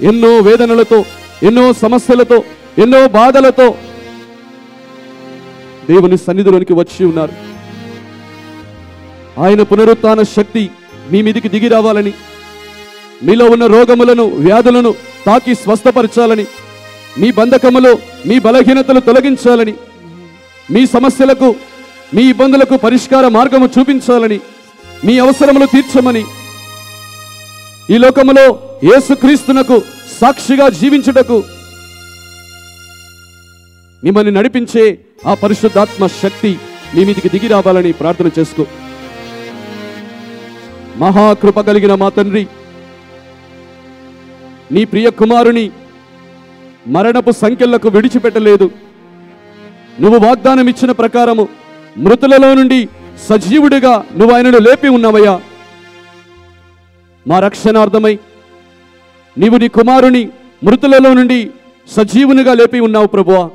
[SPEAKER 1] ఎన్నో వేదనలతో, ఎన్నో సమస్యలతో, ఎన్నో బాధలతో దేవుని సన్నిధిలోనికి వచ్చి ఉన్నారు. ఆయన పునరుత్థాన శక్తి మీ మీదికి దిగి రావాలని, మీలో ఉన్న రోగములను, వ్యాధులను తాకి స్వస్థపరచాలని, మీ బంధకములు, మీ బలహీనతలు తొలగించాలని, మీ సమస్యలకు, మీ ఇబ్బందులకు పరిష్కార మార్గము చూపించాలని, మీ అవసరములు తీర్చమని, ఈ లోకములో యేసుక్రీస్తునకు సాక్షిగా జీవించుటకు మిమ్మల్ని నడిపించే ఆ పరిశుద్ధాత్మ శక్తి మీ మీదికి దిగి రావాలని ప్రార్థన చేసుకో. మహాకృప కలిగిన మా తండ్రి, నీ ప్రియ కుమారుని మరణపు సంఖ్యలకు విడిచిపెట్టలేదు. నువ్వు వాగ్దానం ఇచ్చిన ప్రకారము మృతులలో నుండి సజీవుడిగా నువ్వు ఆయనను లేపి ఉన్నావయ్యా. మా రక్షణార్థమై నీవు నీ కుమారుని మృతులలో నుండి సజీవునిగా లేపి ఉన్నావు ప్రభువా.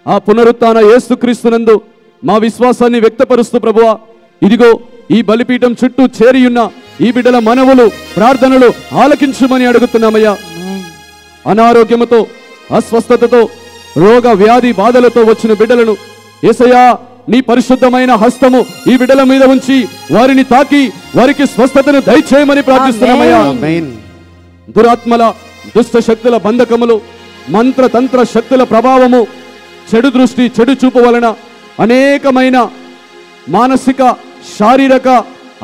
[SPEAKER 1] ఆ పునరుత్థాన యేసుక్రీస్తునందు మా విశ్వాసాన్ని వ్యక్తపరుస్తూ ప్రభువా, ఇదిగో ఈ బలిపీఠం చుట్టూ చేరియున్న ఈ బిడ్డల మనవులు, ప్రార్థనలు ఆలకించుమని అడుగుతున్నామయ్యా. అనారోగ్యముతో, అస్వస్థతతో, రోగ వ్యాధి బాధలతో వచ్చిన బిడ్డలను యేసయ్యా నీ పరిశుద్ధమైన హస్తము ఈ బిడ్డల మీద ఉంచి వారిని తాకి వారికి స్వస్థతను దయచేయమని ప్రార్థిస్తున్నామయ్యా. దురాత్మల, దుష్ట శక్తుల బంధకములు, మంత్రతంత్ర శక్తుల ప్రభావము, చెడు దృష్టి, చెడు చూపు వలన అనేకమైన మానసిక, శారీరక,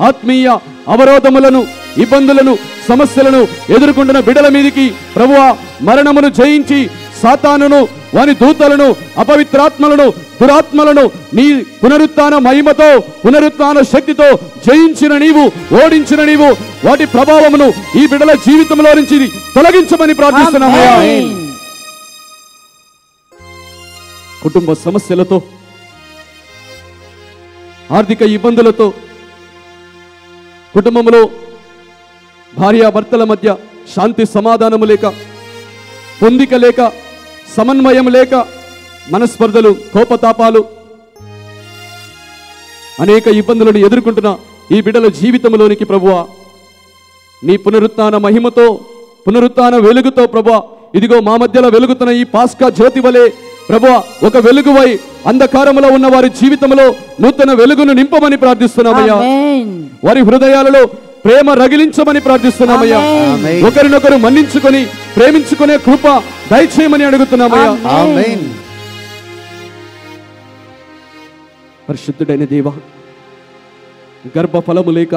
[SPEAKER 1] ఆత్మీయ అవరోధములను, ఇబ్బందులను, సమస్యలను ఎదుర్కొంటున్న బిడ్డల మీదికి ప్రభువా మరణమును జయించి సాతానును, వాని దూతలను, అపవిత్రాత్మలను, దురాత్మలను నీ పునరుత్థాన మహిమతో, పునరుత్థాన శక్తితో జయించిన నీవు, ఓడించిన నీవు వాటి ప్రభావమును ఈ బిడ్డల జీవితంలో నుంచి తొలగించమని ప్రార్థిస్తున్నామయ్యా. కుటుంబ సమస్యలతో, ఆర్థిక ఇబ్బందులతో, కుటుంబంలో భార్యాభర్తల మధ్య శాంతి సమాధానము లేక, పొందిక లేక, సమన్వయం లేక, మనస్పర్ధలు, కోపతాపాలు, అనేక ఇబ్బందులను ఎదుర్కొంటున్న ఈ బిడ్డల జీవితంలోనికి ప్రభువా నీ పునరుత్థాన మహిమతో, పునరుత్థాన వెలుగుతో ప్రభువా ఇదిగో మా మధ్యలో వెలుగుతున్న ఈ పాస్కా జ్యోతి వలె ప్రభువా ఒక వెలుగువై అంధకారములో ఉన్న వారి జీవితంలో నూతన వెలుగును నింపమని ప్రార్థిస్తున్నామయ్యా. వారి హృదయాలలో ప్రేమ రగిలించమని ప్రార్థిస్తున్నామయ్యా. ఒకరినొకరు మన్నించుకొని ప్రేమించుకునే కృప దయచేయమని అడుగుతున్నామయ్యా. పరిశుద్ధుడైన దేవా, గర్భఫలము లేక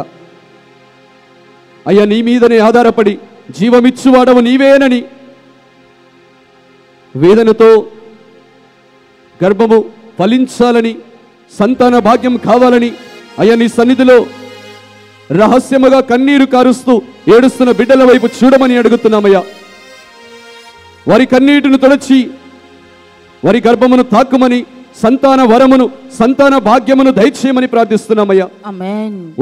[SPEAKER 1] అయ్యా నీ మీదనే ఆధారపడి జీవమిచ్చువాడవు నీవేనని వేదనతో గర్భము ఫలించాలని, సంతాన భాగ్యం కావాలని అయ్యా నీ సన్నిధిలో రహస్యముగా కన్నీరు కారుస్తూ ఏడుస్తున్న బిడ్డల వైపు చూడమని అడుగుతున్నామయ్యా. వారి కన్నీటిని తొలచి వారి గర్భమును తాకుమని, సంతాన వరమును, సంతాన భాగ్యమును దయచేయమని ప్రార్థిస్తున్నామయ్యా.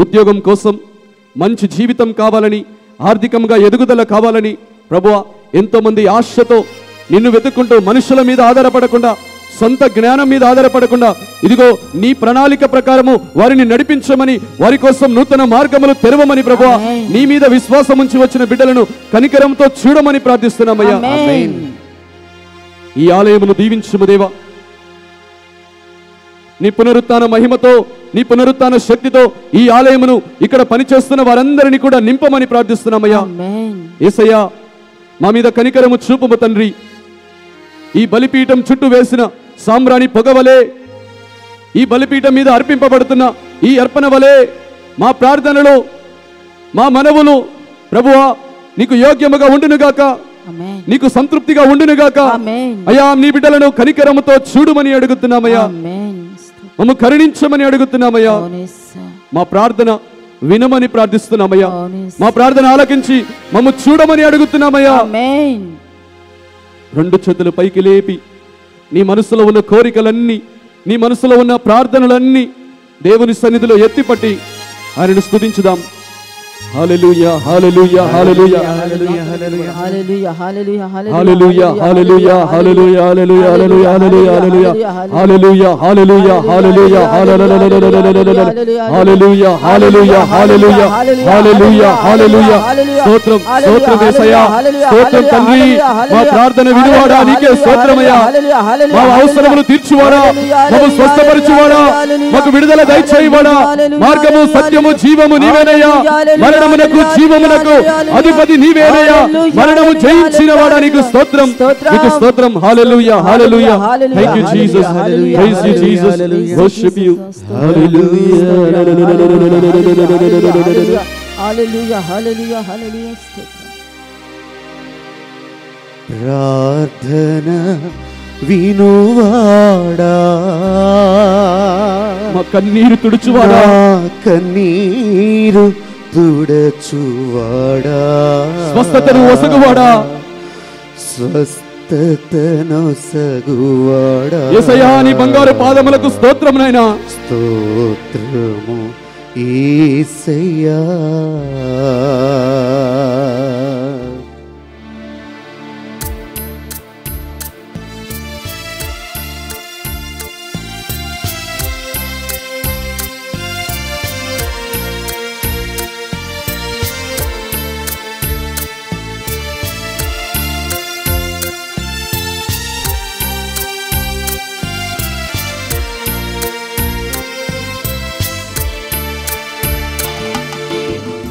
[SPEAKER 1] ఉద్యోగం కోసం మంచి జీవితం కావాలని, ఆర్థికంగా ఎదుగుదల కావాలని ప్రభువా ఎంతో మంది ఆశతో నిన్ను వెతుక్కుంటూ మనుషుల మీద ఆధారపడకుండా, సొంత జ్ఞానం మీద ఆధారపడకుండా ఇదిగో నీ ప్రణాళిక ప్రకారము వారిని నడిపించమని, వారి కోసం నూతన మార్గములు తెరవమని ప్రభువా నీ మీద విశ్వాసం ఉంచి వచ్చిన బిడ్డలను కనికరంతో చూడమని ప్రార్థిస్తున్నామయ్యా. ఈ ఆలయమును దీవించుము దేవా. నీ పునరుత్థాన మహిమతో, నీ పునరుత్థాన శక్తితో ఈ ఆలయమును, ఇక్కడ పనిచేస్తున్న వారందరినీ కూడా నింపమని ప్రార్థిస్తున్నామయ్యా. యేసయ్యా మా మీద కనికరము చూపుము తండ్రి. ఈ బలిపీఠం చుట్టూ వేసిన సాంబ్రాణి పొగవలే, ఈ బలిపీఠం మీద అర్పింపబడుతున్న ఈ అర్పణ వలె మా ప్రార్థనలు, మా మనవులు ప్రభువా నీకు యోగ్యముగా ఉండునుగాక, నీకు సంతృప్తిగా ఉండునుగాక. అయ్యా నీ బిడ్డలను కనికరముతో చూడుమని అడుగుతున్నామయ్యా. మమ్ము కరుణించమని అడుగుతున్నామయ్యా. మా ప్రార్థన వినమని ప్రార్థిస్తున్నామయ్యా. మా ప్రార్థన ఆలకించి మమ్ము చూడమని అడుగుతున్నామయ్యా. రెండు చేతులు పైకి లేపి నీ మనసులో ఉన్న కోరికలన్నీ, నీ మనసులో ఉన్న ప్రార్థనలన్నీ దేవుని సన్నిధిలో ఎత్తిపట్టి ఆయనను స్తుతించుదాం. హల్లెలూయా hallelujah hallelujah
[SPEAKER 3] hallelujah hallelujah
[SPEAKER 1] hallelujah hallelujah hallelujah hallelujah hallelujah hallelujah hallelujah hallelujah hallelujah hallelujah hallelujah hallelujah hallelujah హల్లెలూయా స్తోత్రం స్తోత్రం యేసయ్యా స్తోత్రం తండ్రి మా ప్రార్థన వినువాడా నీకే స్తోత్రమయ్యా మా అవసరములు తీర్చువాడా మాకు స్వస్థపరచువాడా మాకు విడుదల దయచేయవాడా మార్గము సత్యము జీవము నీవేనయ్యా మరణమునకు జీవమునకు అధిపతి నీవేనయ్యా మరణము జయించిన వాడా నీకు స్తోత్రం నీకు స్తోత్రం hallelujah hallelujah thank you Jesus praise you Jesus worship you hallelujah
[SPEAKER 3] hallelujah hallelujah hallelujah
[SPEAKER 2] ప్రార్థన వినువాడా
[SPEAKER 1] మా కన్నీరు తుడుచువాడా
[SPEAKER 2] కన్నీరు తుడచువాడా
[SPEAKER 1] స్వస్థతను ఒసగువాడా
[SPEAKER 2] స్వస్థతను సగువాడా
[SPEAKER 1] యేసయ్యా నీ బంగారు పాదములకు స్తోత్రం నాయనా
[SPEAKER 2] స్తోత్రము యేసయ్యా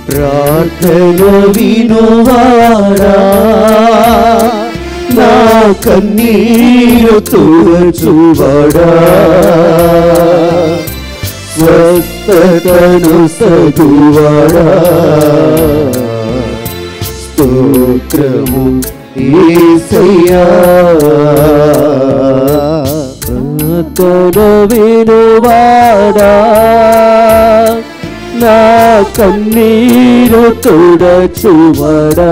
[SPEAKER 2] ప్రార్థన వినువాడా నా కన్నీరు తుడచువాడా స్వస్థతను సగువాడా స్తోత్రము యేసయ్యా ప్రార్థన వినువాడా నా కన్నీరు తుడచువాడా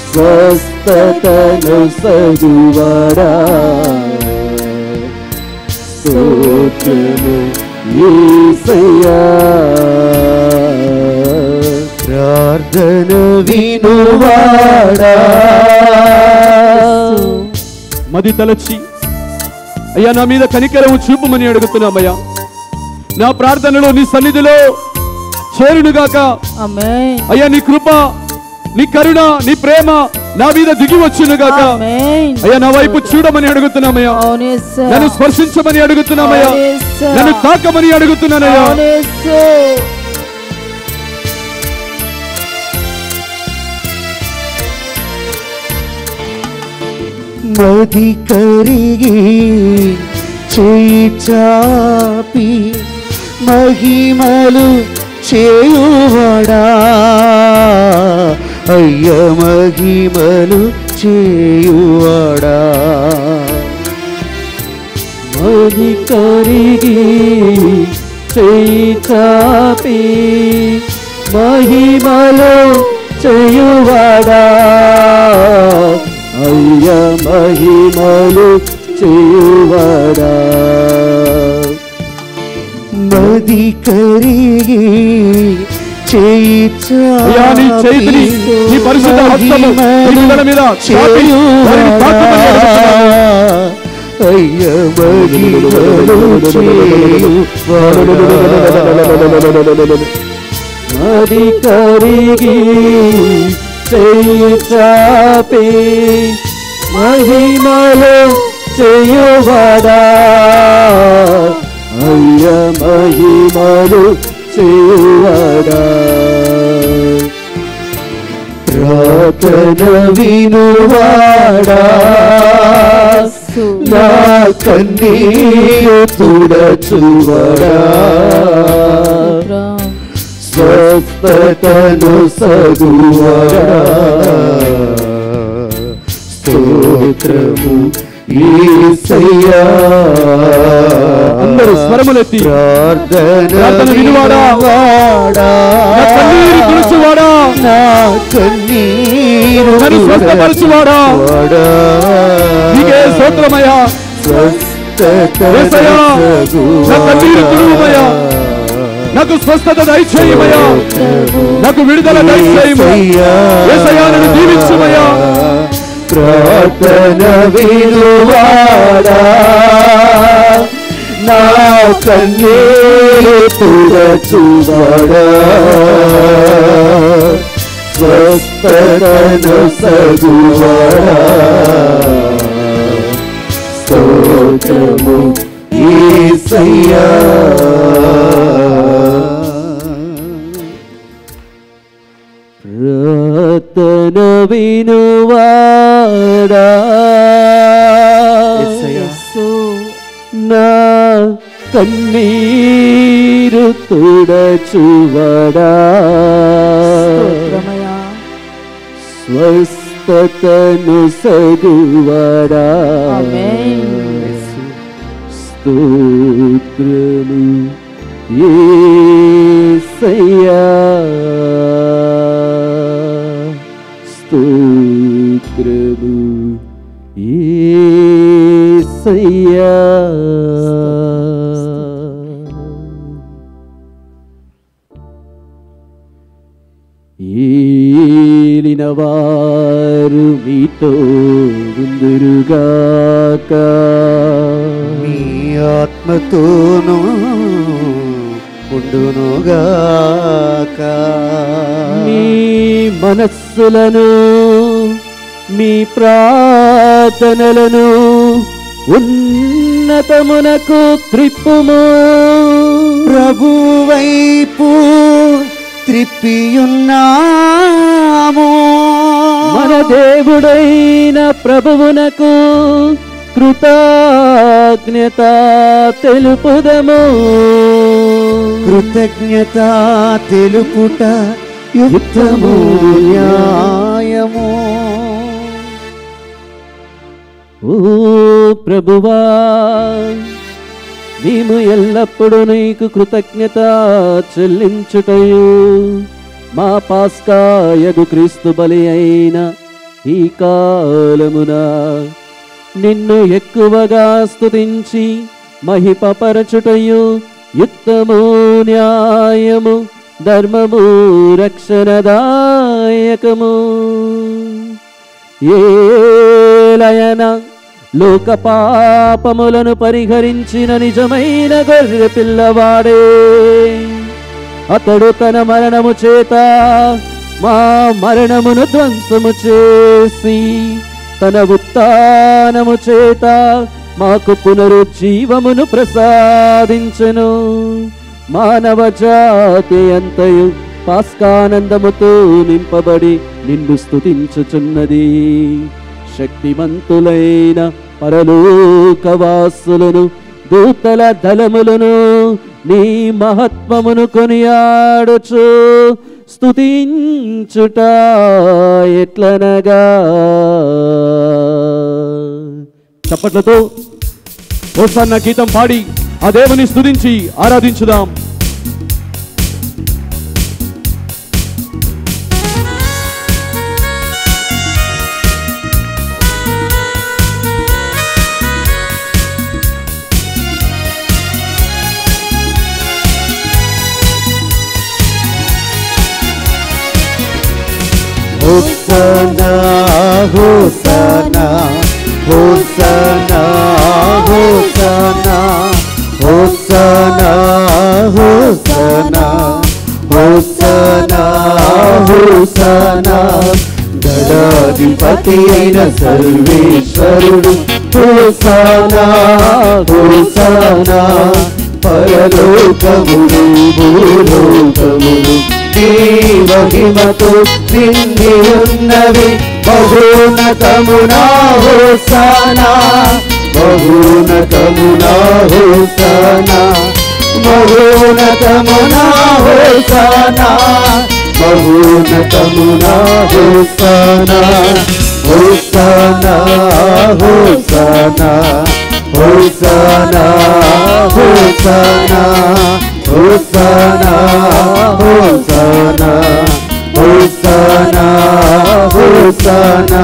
[SPEAKER 2] స్వస్థతను సగువాడా స్తోత్రము యేసయ్యా ప్రార్థన వినువాడా
[SPEAKER 1] మది తలచి అయ్యా నా మీద కనికరము చూపుమని అడుగుతున్నామయ్యా నా ప్రార్థనలో నీ సన్నిధిలో చేరునుగాక
[SPEAKER 3] ఆమేన్
[SPEAKER 1] అయ్యా నీ కృప నీ కరుణ నీ ప్రేమ నా మీద దిగి వచ్చునుగాక
[SPEAKER 3] ఆమేన్
[SPEAKER 1] అయ్యా నా వైపు చూడమని అడుగుతున్నామయ్యా
[SPEAKER 3] అవును యేసు
[SPEAKER 1] నన్ను స్పర్శించమని అడుగుతున్నామయ్యా నన్ను తాకమని అడుగుతున్నానయ్యా
[SPEAKER 3] అవును యేసు
[SPEAKER 2] మది కరిగి చేయి చాపి మహిమలు చేయువాడా అయ్య మహిమలు చేయువాడా మది కరిగి చేయి చాపి మహిమలు చేయువాడా అయ్య మహిమలు చేయువాడా మది కరిగి చేయి
[SPEAKER 1] అయ్యా నీ చేతిని నీ పరిశుద్ధ హస్తము నీ బిడ్డల మీద చాపి వారిని తాకమని అడుగుతున్నాను.
[SPEAKER 2] అయ్య మహిమలు చేయువాడా మది కరిగి చేయి చాపి మహిమలు చేయువాడా అయ్య మహిమలు చేయువాడా ప్రార్థన వినువాడా నా కన్నీరు తుడచువాడా స్వస్థతను సగువాడా స్తోత్రము యేసయ్యా
[SPEAKER 1] అందరూ స్వరములెత్తి ప్రార్థన వినువాడా నా కన్నీరు తుడుచువాడా
[SPEAKER 2] నా కన్నీరు
[SPEAKER 1] నన్ను స్వస్థపరచువాడా నీకే స్తోత్రమయ్యా యేసయ్యా నా కన్నీరు తుడుమయ్యా నాకు స్వస్థత దయచేయమయ్యా, నాకు విడుదల దయచేయమయ్యా, యేసయ్యా నన్ను దీవించుమయ్యా.
[SPEAKER 2] ప్రార్థన వినువాడా, నా కన్నీరు తుడచువాడా, స్వస్థతను సగువాడా, స్తోత్రము యేసయ్యా. ప్రార్థన వినువాడా, నా కన్నీరు తుడచువాడా, స్వస్థతను సగువాడా, స్తోత్రము యేసయ్యా, స్తోత్రము యేసయ్యా. ఏలినవారు మీతో ఉందురుగాక,
[SPEAKER 7] మీ ఆత్మతోనూ ఉండునుగాక.
[SPEAKER 2] మీ మనస్సులను మీ ప్రార్థనలను ఉన్నతమునకు త్రిప్పుము,
[SPEAKER 7] ప్రభువైపు త్రిప్పియున్నాము.
[SPEAKER 2] మన దేవుడైన ప్రభువునకు కృతజ్ఞత తెలుపుదము.
[SPEAKER 7] కృతజ్ఞత తెలుపుట యుక్తము న్యాయము.
[SPEAKER 2] ఓ ప్రభువా, మేము ఎల్లప్పుడూ నీకు కృతజ్ఞత చెల్లించుటయు మా పాస్కాయగు క్రీస్తు బలి అయిన ఈ కాలమున నిన్ను ఎక్కువగా స్తుతించి మహిమపరచుటయు యుక్తము న్యాయము ధర్మము రక్షణదాయకము. ఏలయన లోక పాపములను పరిహరించిన నిజమైన గొర్రె పిల్లవాడే, అతడు తన మరణము చేత మా మరణమును ధ్వంసము చేసి తన ఉత్థానము చేత మాకు పునరుజ్జీవమును ప్రసాదించెను. మానవ జాతి అంతయు పాస్కానందముతో నింపబడి నిన్ను స్తుతించుచున్నది. శక్తిమంతులైన పరలోకవాసులను దూతల దళములను నీ మహత్వమును కొనియాడుచు స్తుతించుట ఎట్లనగా.
[SPEAKER 1] చప్పట్లతో హోసన్న గీతం పాడి ఆ దేవుని స్తుతించి ఆరాధించుదాం.
[SPEAKER 7] Hosanna hosanna hosanna hosanna hosanna hosanna hosanna hosanna. గణాధిపతి అయిన సర్వేశ్వరుడు హోసన్నా హోసన్నా. పరలోకములు భూలోకములు మహిమతో నిండి ఉన్నవి. బహున్నతమునా హోసన్నా, బహున్నతమునా హోసన్నా, బహున్నతమునా హోసన్నా, బహున్నతమునా hosanna. Hosanna hosanna hosanna hosanna hosanna hosanna hosanna hosanna.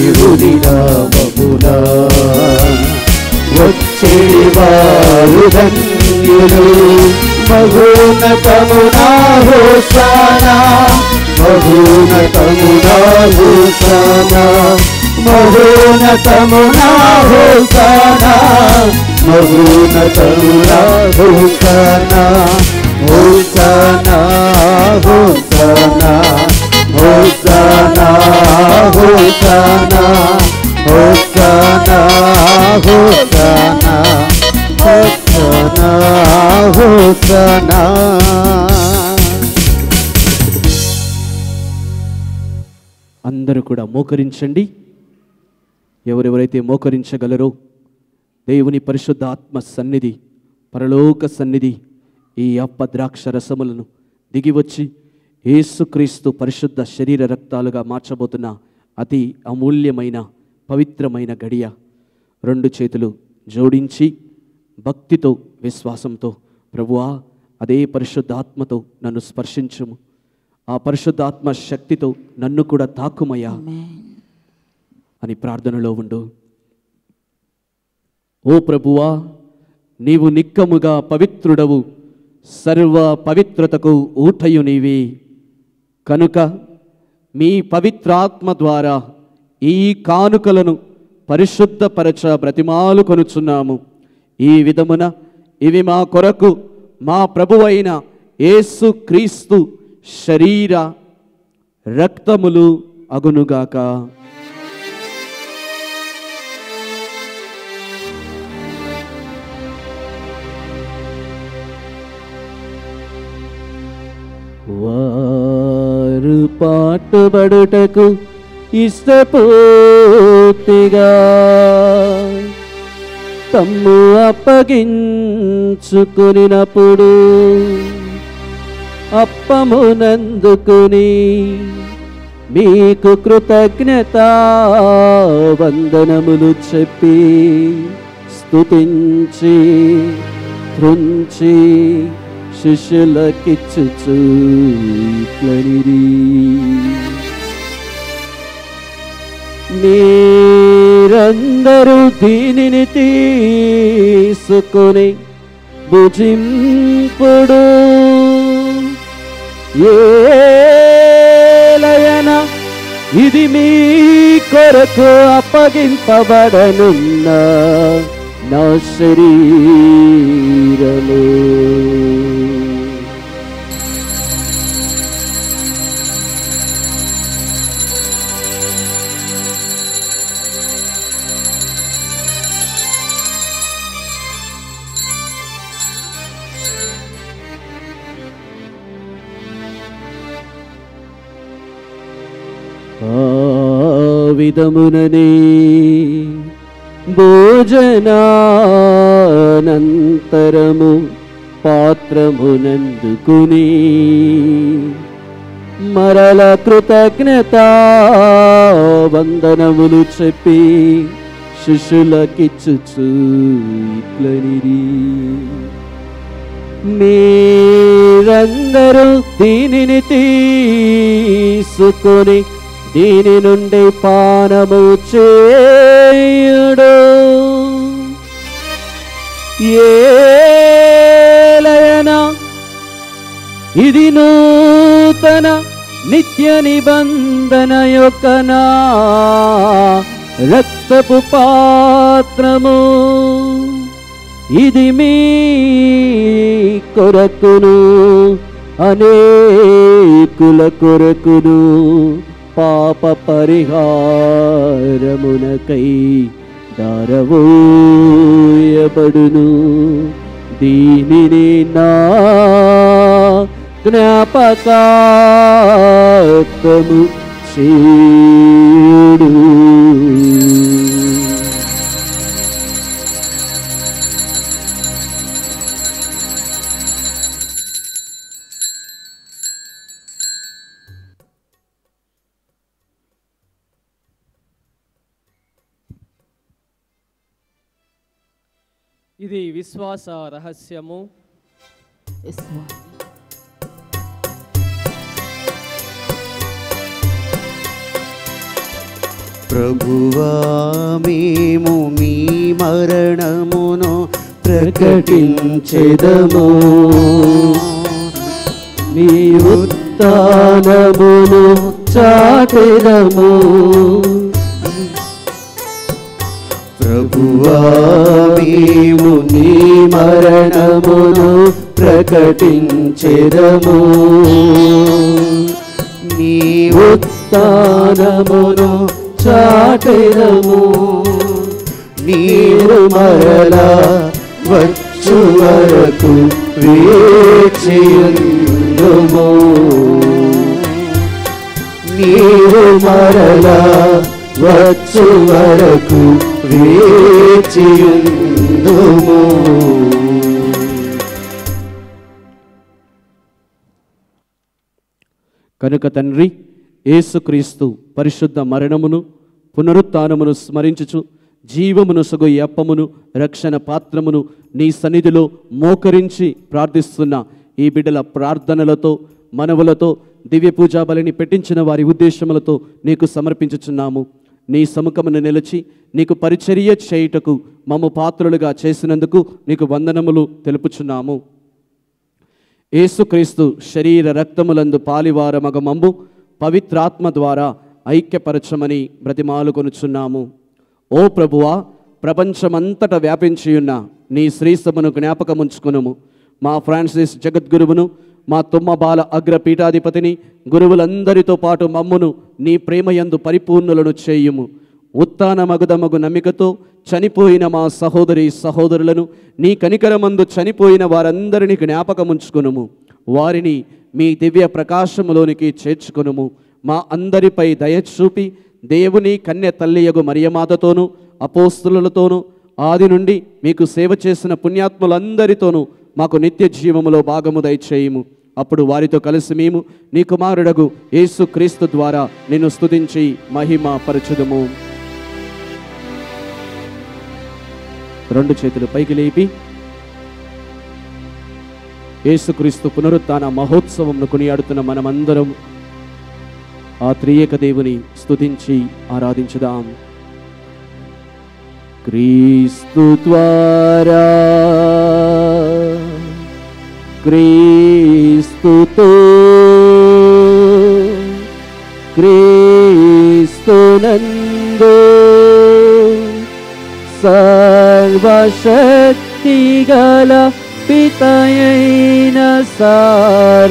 [SPEAKER 7] దేవుని నామమునా వచ్చేడి వారు ధన్యులు. మహోన్నతమునా హోసానా, మహోన్నతమునా హోసానా, మహోన్నతమునా హోసానా, మహోన్నతమునా hosanna, hosanna hosanna, hosanna hosanna, hosanna hosanna, hosanna hosanna.
[SPEAKER 2] అందరూ కూడా మోకరించండి. ఎవరెవరైతే మోకరించగలరో దేవుని పరిశుద్ధ ఆత్మ సన్నిధి, పరలోక సన్నిధి ఈ అప్పద్రాక్ష రసములను దిగివచ్చి యేసుక్రీస్తు పరిశుద్ధ శరీర రక్తాలుగా మార్చబోతున్న అతి అమూల్యమైన పవిత్రమైన గడియ. రెండు చేతులు జోడించి భక్తితో విశ్వాసంతో, ప్రభువా అదే పరిశుద్ధాత్మతో నన్ను స్పర్శించుము, ఆ పరిశుద్ధాత్మ శక్తితో నన్ను కూడా తాకుమయ్యా అని ప్రార్థనలో ఉండు. ఓ ప్రభువా, నీవు నిక్కముగా పవిత్రుడవు, సర్వ పవిత్రతకు ఊటయు నీవి కనుక మీ పవిత్రాత్మ ద్వారా ఈ కానుకలను పరిశుద్ధపరచ బ్రతిమాలు కొనుచున్నాము. ఈ విధమున ఇవి మా కొరకు మా ప్రభువైన యేసు క్రీస్తు శరీర రక్తములు అగునుగాక. వారు పాటుబడుటకు ఇష్టపూర్తిగా తమ్ము అప్పగించుకునినప్పుడు అప్పమునందుకుని మీకు కృతజ్ఞతా వందనములు చెప్పి స్తుతించి త్రుంచి శిష్యులకిచ్చుచు ఇట్లనిరి, మీరందరూ దీనిని తీసుకొని భుజింపుడు. ఏలయన ఇది మీ కొరకు అప్పగింపబడనున్న నా శరీరము. ఆ విధముననే భోజనానంతరము పాత్రమునందుకుని మరల కృతజ్ఞతా వందనములు చెప్పి శిష్యులకిచ్చుచు ఇట్లనిరి, మీరందరూ దీనిని తీసుకొని దీని నుండి పానము చేయుడు. ఏలయన ఇది నూతన నిత్య నిబంధన యొక్క నా రక్తపు పాత్రము. ఇది మీ కొరకును అనేకుల కొరకును పాప పరిహారమునకై దారవోయబడును. దీనిని నా జ్ఞాపకార్థము చేయుడు.
[SPEAKER 6] ఇది విశ్వాస రహస్యము.
[SPEAKER 7] ప్రభువా మేము మీ మరణమును ప్రకటించెదము,
[SPEAKER 2] నీ ఉత్థానమును చాటెదము.
[SPEAKER 7] ప్రభువా మేము నీ మరణమును ప్రకటించెదము, నీ
[SPEAKER 2] ఉత్థానమును చాటెదము.
[SPEAKER 7] నీవు మరలా వచ్చు వరకు వేచియుందుము, నీవు మరలా వచ్చు వరకు వేచియుందుము.
[SPEAKER 1] కనుక తండ్రి, యేసుక్రీస్తు పరిశుద్ధ మరణమును పునరుత్థానమును స్మరించుచు జీవమును సగు ఈ అప్పమును రక్షణ పాత్రమును నీ సన్నిధిలో మోకరించి ప్రార్థిస్తున్న ఈ బిడ్డల ప్రార్థనలతో మనవులతో దివ్య పూజా బలిని పెట్టించిన వారి ఉద్దేశములతో నీకు సమర్పించుచున్నాము. నీ సముఖమును నిలిచి నీకు పరిచర్య చేయుటకు మమ్ము పాత్రులుగా చేసినందుకు నీకు వందనములు తెలుపుచున్నాము. యేసుక్రీస్తు శరీర రక్తములందు పాలివారమగ మమ్ము పవిత్రాత్మ ద్వారా ఐక్యపరచమని బ్రతిమాలుకొనుచున్నాము. ఓ ప్రభువా, ప్రపంచమంతట వ్యాపించియున్న నీ శ్రీసభను జ్ఞాపకముంచుకునుము. మా ఫ్రాన్సిస్ జగద్గురువును, మా తుమ్మబాల అగ్రపీఠాధిపతిని, గురువులందరితో పాటు మమ్మును నీ ప్రేమయందు పరిపూర్ణులను చేయుము. ఉత్థానమగుదమగు నమ్మికతో చనిపోయిన మా సహోదరి సహోదరులను, నీ కనికరమందు చనిపోయిన వారందరినీ జ్ఞాపకముంచుకునుము. వారిని మీ దివ్య ప్రకాశములోనికి చేర్చుకొనుము. మా అందరిపై దయచూపి దేవుని కన్య తల్లియగు మరియమాతతోనూ అపోస్తులతోనూ ఆది నుండి మీకు సేవ చేసిన పుణ్యాత్ములందరితోనూ మాకు నిత్య జీవములో భాగము దయచేయుము. అప్పుడు వారితో కలిసి మేము నీ కుమారుడగు యేసుక్రీస్తు ద్వారా నిన్ను స్తుతించి మహిమ పరచుదుము. రెండు చేతులు పైకి లేపి యేసుక్రీస్తు పునరుత్థాన మహోత్సవంను కొనియాడుతున్న మనమందరం ఆ త్రియేక దేవుని స్తుతించి ఆరాధించుదాం.
[SPEAKER 2] క్రీస్తు ద్వారా, క్రీస్తుతో, క్రీస్తునందు సర్వశక్తిగల పితయైన సర్వేశ్వరా,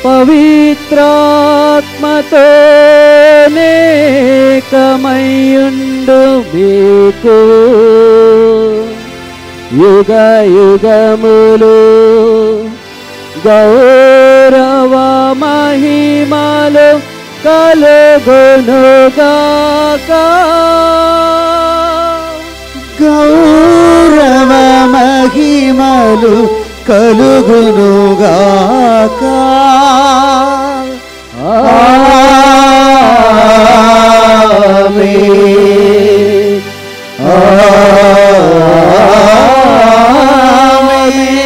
[SPEAKER 2] పవిత్రాత్మతో నేకమయుండు మీకు యుగ యుగములు గౌరవ మహిమలు కలుగునుగాక.
[SPEAKER 7] గౌరవ మహిమలు కలుగునుగాక. ఆమేన్. ఆమేన్.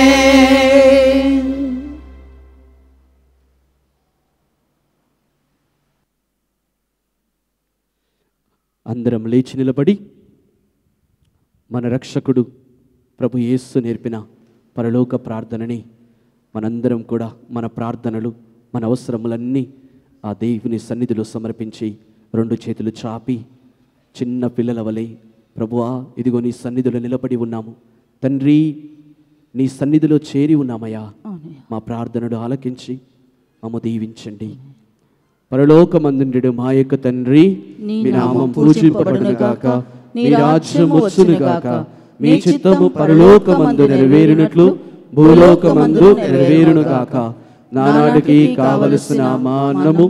[SPEAKER 1] అందరం లేచి నిలబడి మన రక్షకుడు ప్రభు యేసు నేర్పిన పరలోక ప్రార్థనని మనందరం కూడా మన ప్రార్థనలు, మన అవసరములన్నీ ఆ దేవుని సన్నిధిలో సమర్పించి రెండు చేతులు చాపి చిన్న పిల్లల వలె, ప్రభువా ఇదిగో నీ సన్నిధిలో నిలబడి ఉన్నాము తండ్రి, నీ సన్నిధిలో చేరి ఉన్నామయ్యా, మా ప్రార్థనలు ఆలకించి మమ్ము దీవించండి. పరలోకమందుండెడు మా యొక్క తండ్రి, మీ నామం పూజింపబడునుగాక, మీ రాజ్యం వచ్చునుగాక, మీ చిత్తము పరలోకమందు నెరవేరునట్లు భూలోకమందు నెరవేరునుగాక. నానాటికి కావలసిన మా అన్నము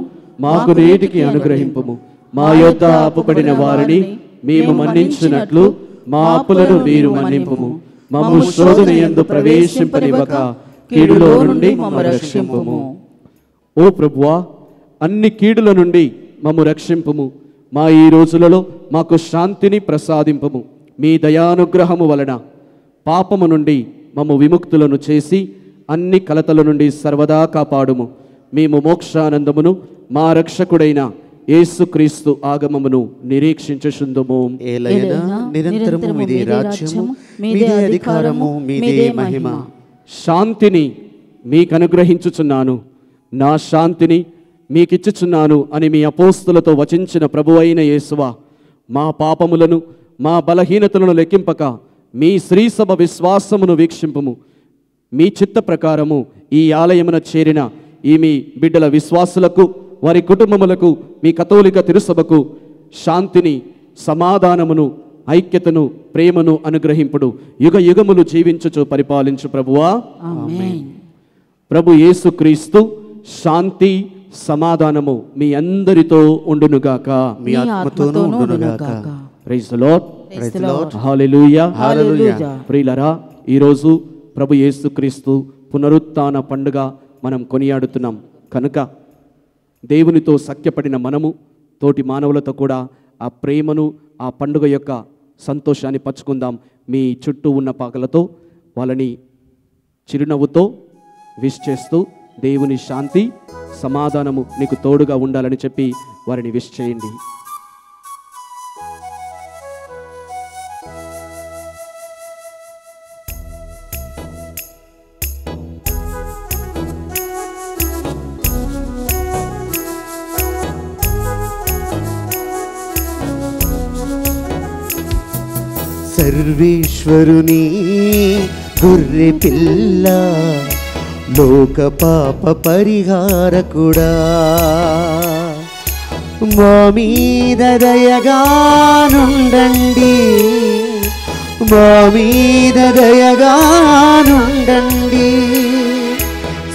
[SPEAKER 1] మాకు నేటికి అనుగ్రహింపుము. మా యొద్ద అప్పుపడిన వారిని మేము మన్నించినట్లు మా అప్పులను మీరు మన్నింపుము. మమ్ము శోధన యందు ప్రవేశింపనివ్వక కీడులో నుండి మమ్ము రక్షింపుము. ఓ ప్రభువా, అన్ని కీడుల నుండి మమ్ము రక్షింపుము. మా ఈ రోజులలో మాకు శాంతిని ప్రసాదింపుము. మీ దయానుగ్రహము వలన పాపము నుండి మమ్ము విముక్తులను చేసి అన్ని కలతల నుండి సర్వదా కాపాడుము. మేము మోక్షానందమును మా రక్షకుడైన యేసుక్రీస్తు ఆగమమును నిరీక్షించుచుందుము.
[SPEAKER 7] ఏలైనా నిరంతరము మీదే రాజ్యము, మీదే అధికారము, మీదే మహిమ.
[SPEAKER 1] శాంతిని మీకు అనుగ్రహించుచున్నాను, నా శాంతిని మీకిచ్చుచున్నాను అని మీ అపోస్తులతో వచించిన ప్రభువైన యేసువా, మా పాపములను మా బలహీనతలను లెక్కింపక మీ శ్రీసభ విశ్వాసమును వీక్షింపుము. మీ చిత్త ప్రకారము ఈ ఆలయమున చేరిన ఈ మీ బిడ్డల విశ్వాసులకు, వారి కుటుంబములకు, మీ కథోలిక తిరుసభకు శాంతిని, సమాధానమును, ఐక్యతను, ప్రేమను అనుగ్రహింపుడు. యుగ యుగములు జీవించుచు పరిపాలించు ప్రభువా.
[SPEAKER 3] ఆమేన్.
[SPEAKER 1] ప్రభు యేసుక్రీస్తు శాంతి సమాధానము మీ అందరితో ఉండునుగాక.
[SPEAKER 7] మీ ఆత్మతోనూ ఉండునుగాక.
[SPEAKER 1] Praise the lord.
[SPEAKER 3] Praise the Lord.
[SPEAKER 1] Hallelujah.
[SPEAKER 3] Hallelujah.
[SPEAKER 1] ప్రియులారా, ఈరోజు ప్రభు యేసుక్రీస్తు పునరుత్థాన పండుగ మనం కొనియాడుతున్నాం కనుక దేవునితో సఖ్యపడిన మనము తోటి మానవులతో కూడా ఆ ప్రేమను, ఆ పండుగ యొక్క సంతోషాన్ని పంచుకుందాం. మీ చుట్టూ ఉన్న పాకలతో వాళ్ళని చిరునవ్వుతో విష్ చేస్తూ దేవుని శాంతి సమాధానము నీకు తోడుగా ఉండాలని చెప్పి వారిని విష్ చేయండి.
[SPEAKER 7] సర్వేశ్వరుని గొర్రె పిల్ల, లోక పాప పరిహారకుడా, మా మీద దయగానుండండి, మా మీద దయగానుండండి.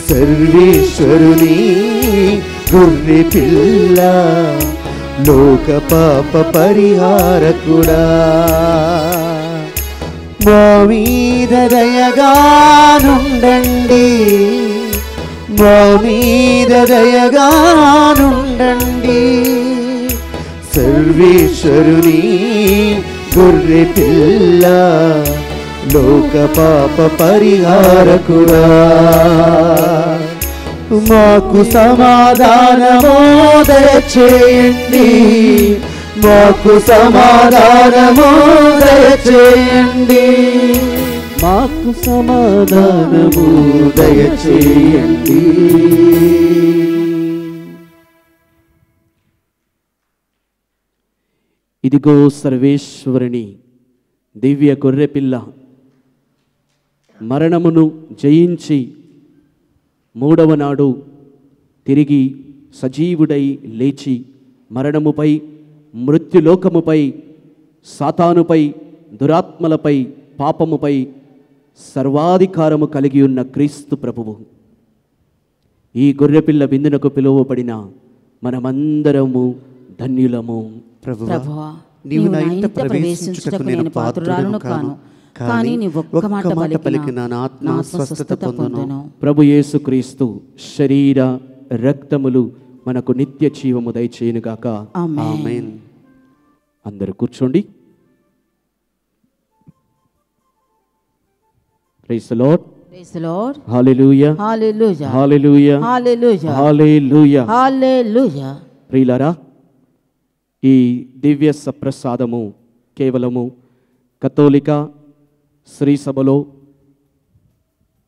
[SPEAKER 7] సర్వేశ్వరుని గొర్రె పిల్ల, లోక పాప పరిహారకుడా, మా మీద దయగానుండండి, మా మీద దయగానుండండి. సర్వేశ్వరుని గొర్రె పిల్ల, లోక పాప పరిహారకుడా, మాకు సమాధానము దయచేయండి, మాకు సమాధానము దయచేయండి, మాకు సమాధానము దయచేయండి.
[SPEAKER 1] ఇదిగో సర్వేశ్వరుని దివ్య గొర్రెపిల్ల, మరణమును జయించి మూడవ నాడు తిరిగి సజీవుడై లేచి మరణముపై, మృత్యులోకముపై, సాతానుపై, దురాత్మలపై, పాపముపై సర్వాధికారము కలిగి ఉన్న క్రీస్తు ప్రభువు. ఈ గొర్రెపిల్ల విందునకు పిలువబడిన మనమందరము ధన్యులము.
[SPEAKER 3] ప్రభువా, నీవు నా ఇంట ప్రవేశించుటకు నేను పాత్రురాలును కాను, కానీ నీ ఒక్క మాట పలికిన నా ఆత్మ స్వస్థత పొందును.
[SPEAKER 1] ప్రభు యేసుక్రీస్తు శరీర రక్తములు మనకు నిత్య జీవము దయచేయునుగాక.
[SPEAKER 3] ఆమేన్.
[SPEAKER 1] అందరూ కూర్చోండి. Praise the lord.
[SPEAKER 3] Praise the Lord.
[SPEAKER 1] Hallelujah.
[SPEAKER 3] Hallelujah.
[SPEAKER 1] Hallelujah.
[SPEAKER 3] Hallelujah.
[SPEAKER 1] Hallelujah.
[SPEAKER 3] Hallelujah.
[SPEAKER 1] ప్రియులారా, ఈ దివ్య సప్రసాదము కేవలము కథోలిక శ్రీ సభలో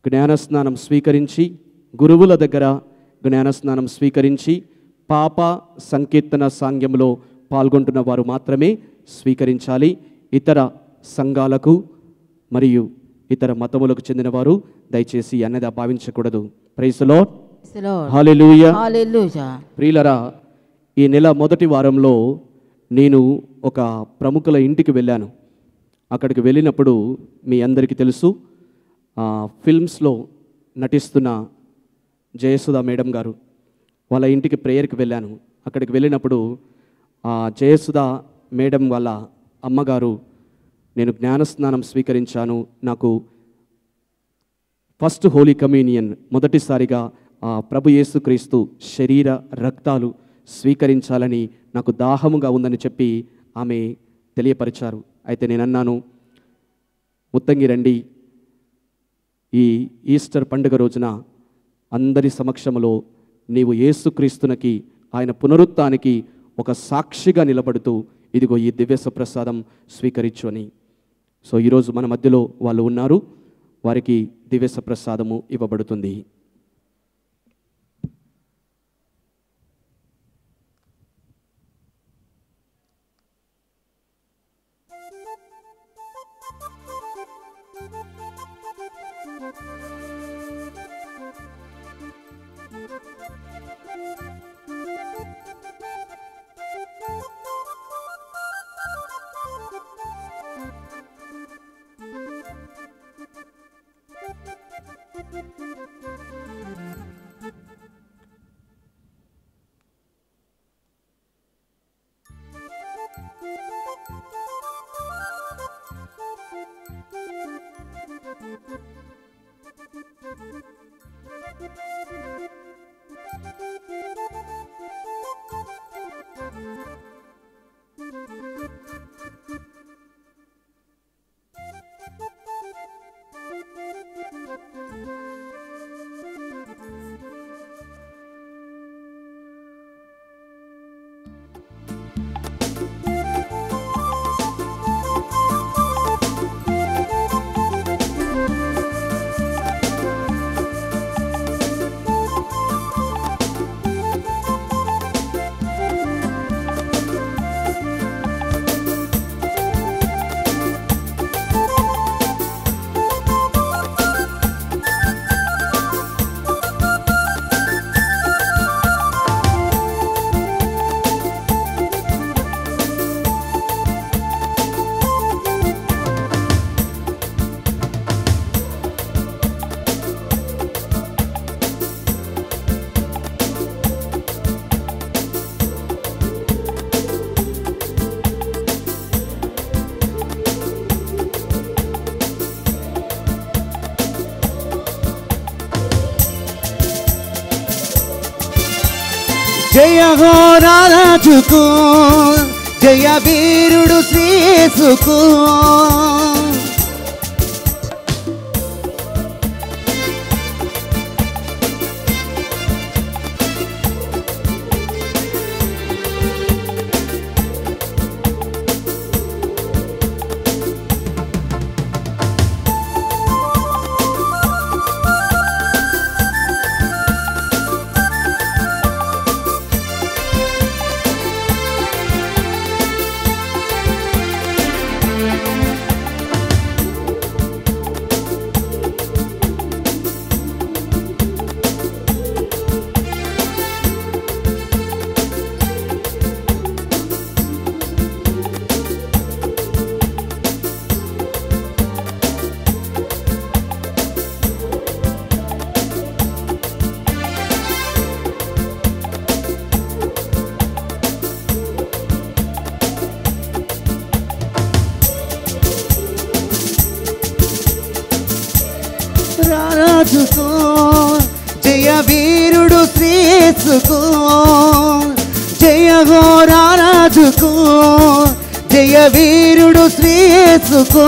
[SPEAKER 1] జ్ఞానస్నానం స్వీకరించి, గురువుల దగ్గర జ్ఞానస్నానం స్వీకరించి, పాప సంకీర్తన సాంగ్యంలో పాల్గొంటున్న వారు మాత్రమే స్వీకరించాలి. ఇతర సంఘాలకు మరియు ఇతర మతములకు చెందిన వారు దయచేసి అన్నదా భావించకూడదు. Praise the lord.
[SPEAKER 3] Praise the Lord.
[SPEAKER 1] Hallelujah.
[SPEAKER 3] Hallelujah.
[SPEAKER 1] ప్రియులరా, ఈ నెల మొదటి వారంలో నేను ఒక ప్రముఖుల ఇంటికి వెళ్ళాను. అక్కడికి వెళ్ళినప్పుడు మీ అందరికీ తెలుసు, ఫిల్మ్స్లో నటిస్తున్న జయసుధ మేడం గారు వాళ్ళ ఇంటికి ప్రేయర్కి వెళ్ళాను. అక్కడికి వెళ్ళినప్పుడు జయసుధ మేడం వాళ్ళ అమ్మగారు, నేను జ్ఞానస్నానం స్వీకరించాను, నాకు ఫస్ట్ హోలీ కమ్యూనియన్ మొదటిసారిగా ప్రభు యేసుక్రీస్తు శరీర రక్తాలు స్వీకరించాలని నాకు దాహముగా ఉందని చెప్పి ఆమె తెలియపరిచారు. అయితే నేను అన్నాను, ముత్తంగి రండి, ఈ ఈస్టర్ పండుగ రోజున అందరి సమక్షంలో నీవు యేసుక్రీస్తునికి, ఆయన పునరుత్థానికి ఒక సాక్షిగా నిలబడుతూ ఇదిగో ఈ దివ్య ప్రసాదం స్వీకరించు అని. సో ఈరోజు మన మధ్యలో వాళ్ళు ఉన్నారు, వారికి దివ్య ప్రసాదము ఇవ్వబడుతుంది.
[SPEAKER 3] జయ హో రాజుకు, జయ వీరుడు శ్రీయేసుకు. రాజుకు, జయ వీరుడు శ్రీయేసుకు. జయ హో రాజుకు, జయ వీరుడు శ్రీయేసుకు.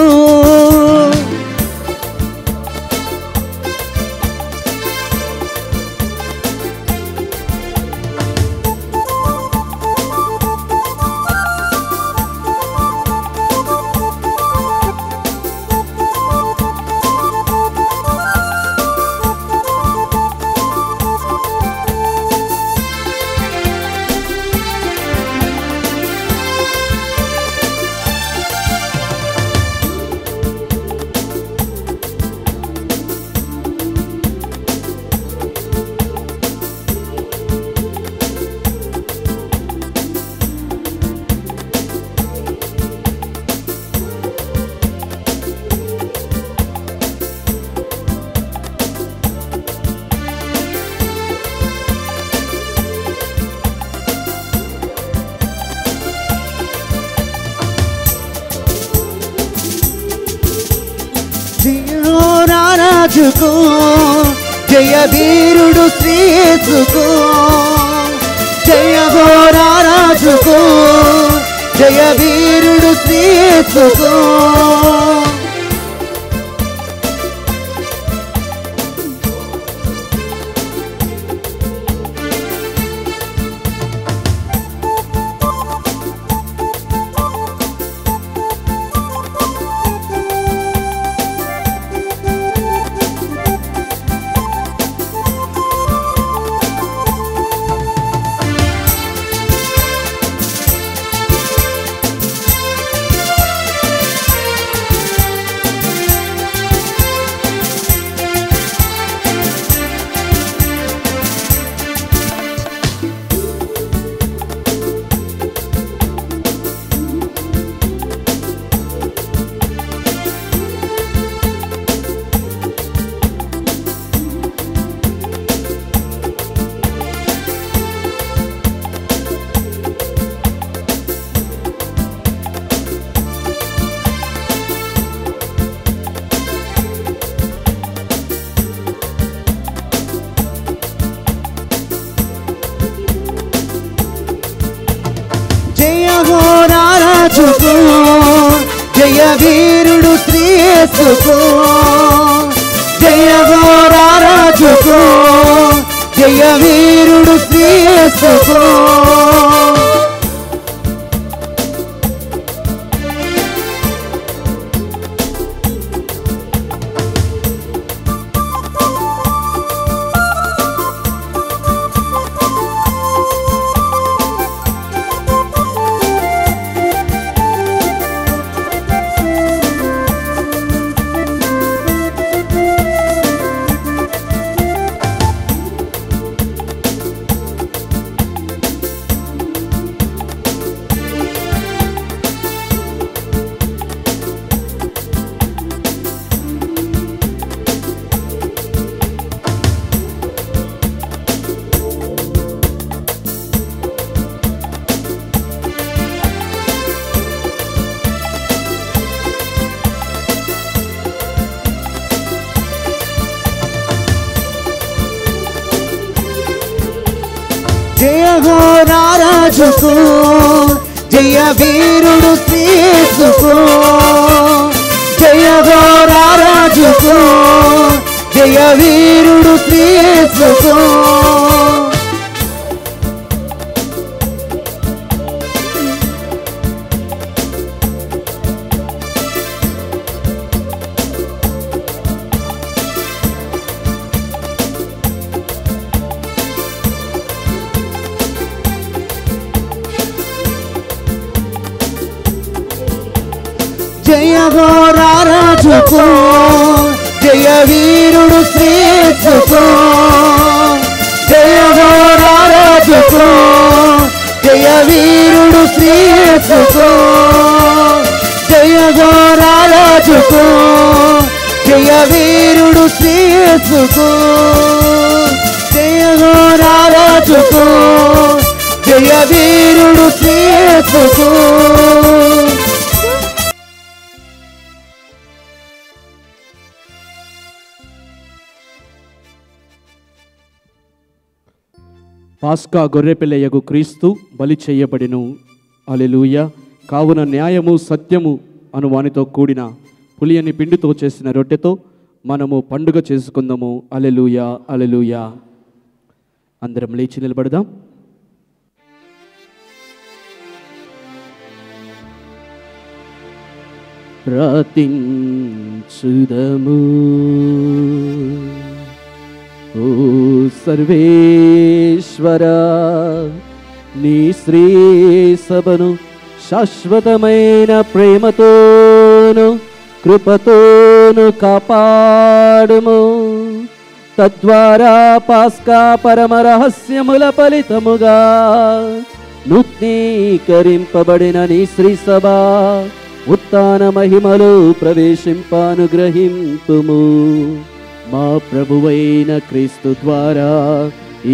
[SPEAKER 3] రాజుకు, జయ వీరుడు శ్రీయేసుకు. జయ హో రాజుకు, జయ వీరుడు శ్రీయేసుకు. రాజుకు జయ వీరుడు శ్రీ యేసుకు జయ ఘోరా రాజుకు జయ వీరుడు శ్రీ యేసుకు జయ ఘోరా రాజుకు జయ వీరుడు శ్రీ యేసుకు జయ ఘోరా రాజుకు జయ వీరుడు శ్రీ యేసుకు జయ ఘోరా రాజుకు జయ వీరుడు శ్రీ యేసుకు జయ ఘోరా రాజుకు జయ వీరుడు శ్రీ యేసుకు జయ ఘోరా రాజుకు జయ వీరుడు శ్రీ యేసుకు జయ ఘోరా రాజుకు జయ వీరుడు శ్రీ యేసుకు
[SPEAKER 1] పాస్కా గొర్రెపిల్లయగు క్రీస్తు బలి చేయబడిను. హల్లెలూయా. కావున న్యాయము సత్యము అను వానితో కూడిన పులియని పిండితో చేసిన రొట్టెతో మనము పండుగ చేసుకుందాము. హల్లెలూయా, హల్లెలూయా. అందరం లేచి నిలబడదాం. ప్రార్థించుదము. ఓ సర్వేశ్వరా, నీ శ్రీ సభను శాశ్వతమైన ప్రేమతోను కృపతోను కాపాడుము. తద్వారా పాస్కా పరమ రహస్యముల ఫలితముగా నూతనీకరింపబడిన నీ శ్రీ సభ ఉత్థాన మహిమలో ప్రవేశింపానుగ్రహింపుము. మా ప్రభువైన క్రీస్తు ద్వారా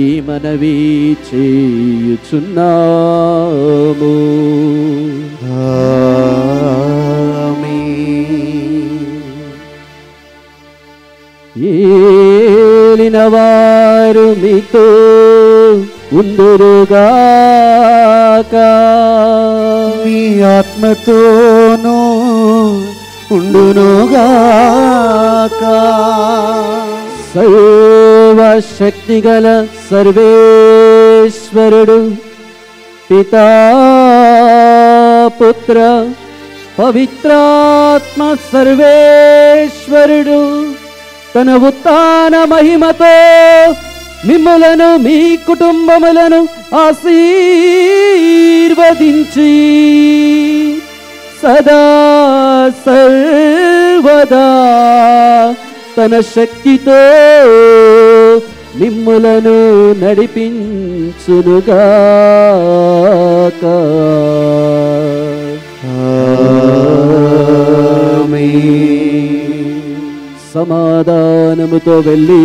[SPEAKER 1] ఈ మనవి చేయుచున్నాము. ఏలిన వారు మీతో ఉందురుగాక,
[SPEAKER 3] మీ ఆత్మతోనూ ఉండునుగాక.
[SPEAKER 2] సర్వశక్తిగల సర్వేశ్వరుడు పితా పుత్ర పవిత్రాత్మ సర్వేశ్వరుడు తన ఉత్థాన మహిమతో మిమ్ములను మీ కుటుంబములను ఆశీర్వదించి సదా సర్వదా తన శక్తితో మిమ్ములను నడిపించునుగాక. సమాధానముతో వెళ్ళి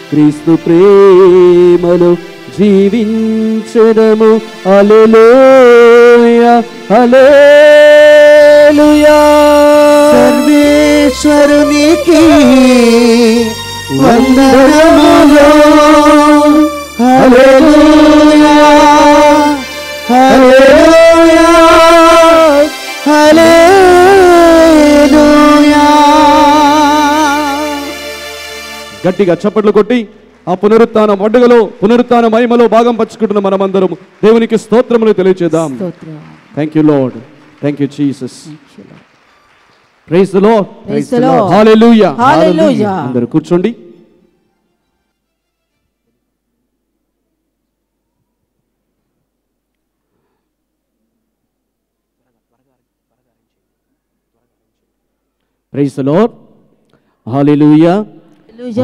[SPEAKER 2] క్రీస్తు ప్రేమలో జీవించడము. హల్లెలూయా, హల్లెలూయా.
[SPEAKER 3] సర్వేశ్వరునికి వందనములు. హల్లెలూయా, హల్లెలూయా,
[SPEAKER 1] గట్టిగా చప్పట్లు కొట్టి ఆ పునరుత్థాన పండుగలో పునరుత్థాన మహిమలో భాగం పంచుకుంటున్న మనమందరం దేవునికి స్తోత్రములు తెలియజేద్దాం. Thank you Lord, thank you Jesus. Praise the Lord,
[SPEAKER 8] praise the Lord,
[SPEAKER 1] hallelujah,
[SPEAKER 8] hallelujah.
[SPEAKER 1] అందరూ కూర్చోండి. Praise the Lord, hallelujah,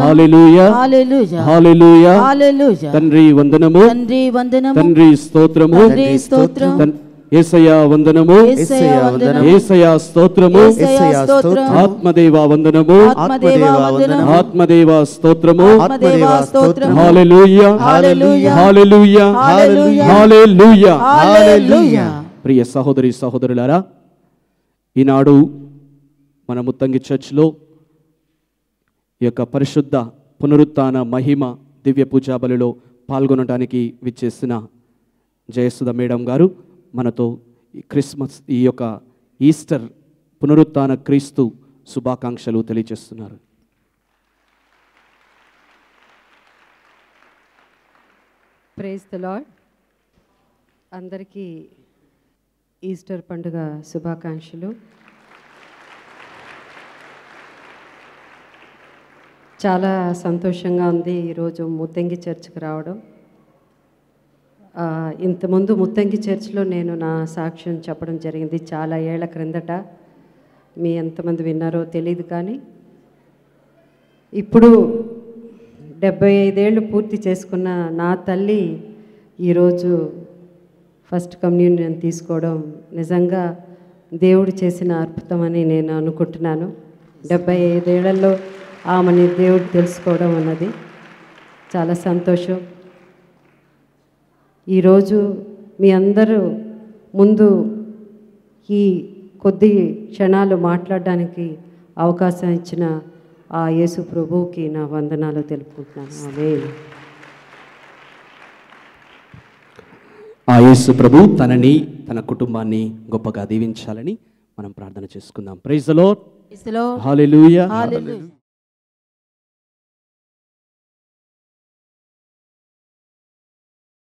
[SPEAKER 1] hallelujah,
[SPEAKER 8] hallelujah,
[SPEAKER 1] hallelujah,
[SPEAKER 8] hallelujah.
[SPEAKER 1] తండ్రి వందనము,
[SPEAKER 8] తండ్రి వందనము,
[SPEAKER 1] తండ్రి స్తోత్రము,
[SPEAKER 8] తండ్రి స్తోత్రం,
[SPEAKER 1] యేసయ్య వందనము,
[SPEAKER 8] యేసయ్య వందనము,
[SPEAKER 1] యేసయ్య స్తోత్రము,
[SPEAKER 8] యేసయ్య స్తోత్రం,
[SPEAKER 1] ఆత్మదేవ వందనము,
[SPEAKER 8] ఆత్మదేవ వందనము,
[SPEAKER 1] ఆత్మదేవ స్తోత్రము,
[SPEAKER 8] ఆత్మదేవ స్తోత్రం,
[SPEAKER 1] hallelujah,
[SPEAKER 8] hallelujah,
[SPEAKER 1] hallelujah,
[SPEAKER 8] hallelujah,
[SPEAKER 1] hallelujah.
[SPEAKER 8] హల్లెలూయా.
[SPEAKER 1] ప్రియ సహోదరి సహోదరులారా, ఈనాడు మన ముత్తంగి చర్చ్లో ఈ యొక్క పరిశుద్ధ పునరుత్థాన మహిమ దివ్య పూజా బలిలో పాల్గొనడానికి విచ్చేసిన జయసుధ మేడం గారు మనతో ఈ క్రిస్మస్, ఈ యొక్క ఈస్టర్ పునరుత్థాన క్రీస్తు శుభాకాంక్షలు తెలియజేస్తున్నారు.
[SPEAKER 9] Praise the Lord. అందరికీ ఈస్టర్ పండుగ శుభాకాంక్షలు. చాలా సంతోషంగా ఉంది ఈరోజు ముత్తంగి చర్చ్కి రావడం. ఇంతకుముందు ముత్తంగి చర్చ్లో నేను నా సాక్ష్యం చెప్పడం జరిగింది చాలా ఏళ్ల క్రిందట. మీ ఎంతమంది విన్నారో తెలియదు, కానీ ఇప్పుడు 75 ఏళ్ళు పూర్తి చేసుకున్న నా తల్లి ఈరోజు ఫస్ట్ కమ్యూనియన్ తీసుకోవడం నిజంగా దేవుడు చేసిన అద్భుతమని నేను అనుకుంటున్నాను. 75 ఏళ్లలో ఆమెని దేవుడు తెలుసుకోవడం అన్నది చాలా సంతోషం. ఈరోజు మీ అందరూ ముందు ఈ కొద్ది క్షణాలు మాట్లాడడానికి అవకాశం ఇచ్చిన ఆ యేసు ప్రభువుకి నా వందనాలు తెలుపుకుంటున్నాను. ఆమేన్.
[SPEAKER 1] ఆ యేసు ప్రభు తనని తన కుటుంబాన్ని గొప్పగా దీవించాలని మనం ప్రార్థన చేసుకుందాం. Praise the Lord,
[SPEAKER 8] praise the Lord,
[SPEAKER 1] hallelujah.
[SPEAKER 8] Hallelujah.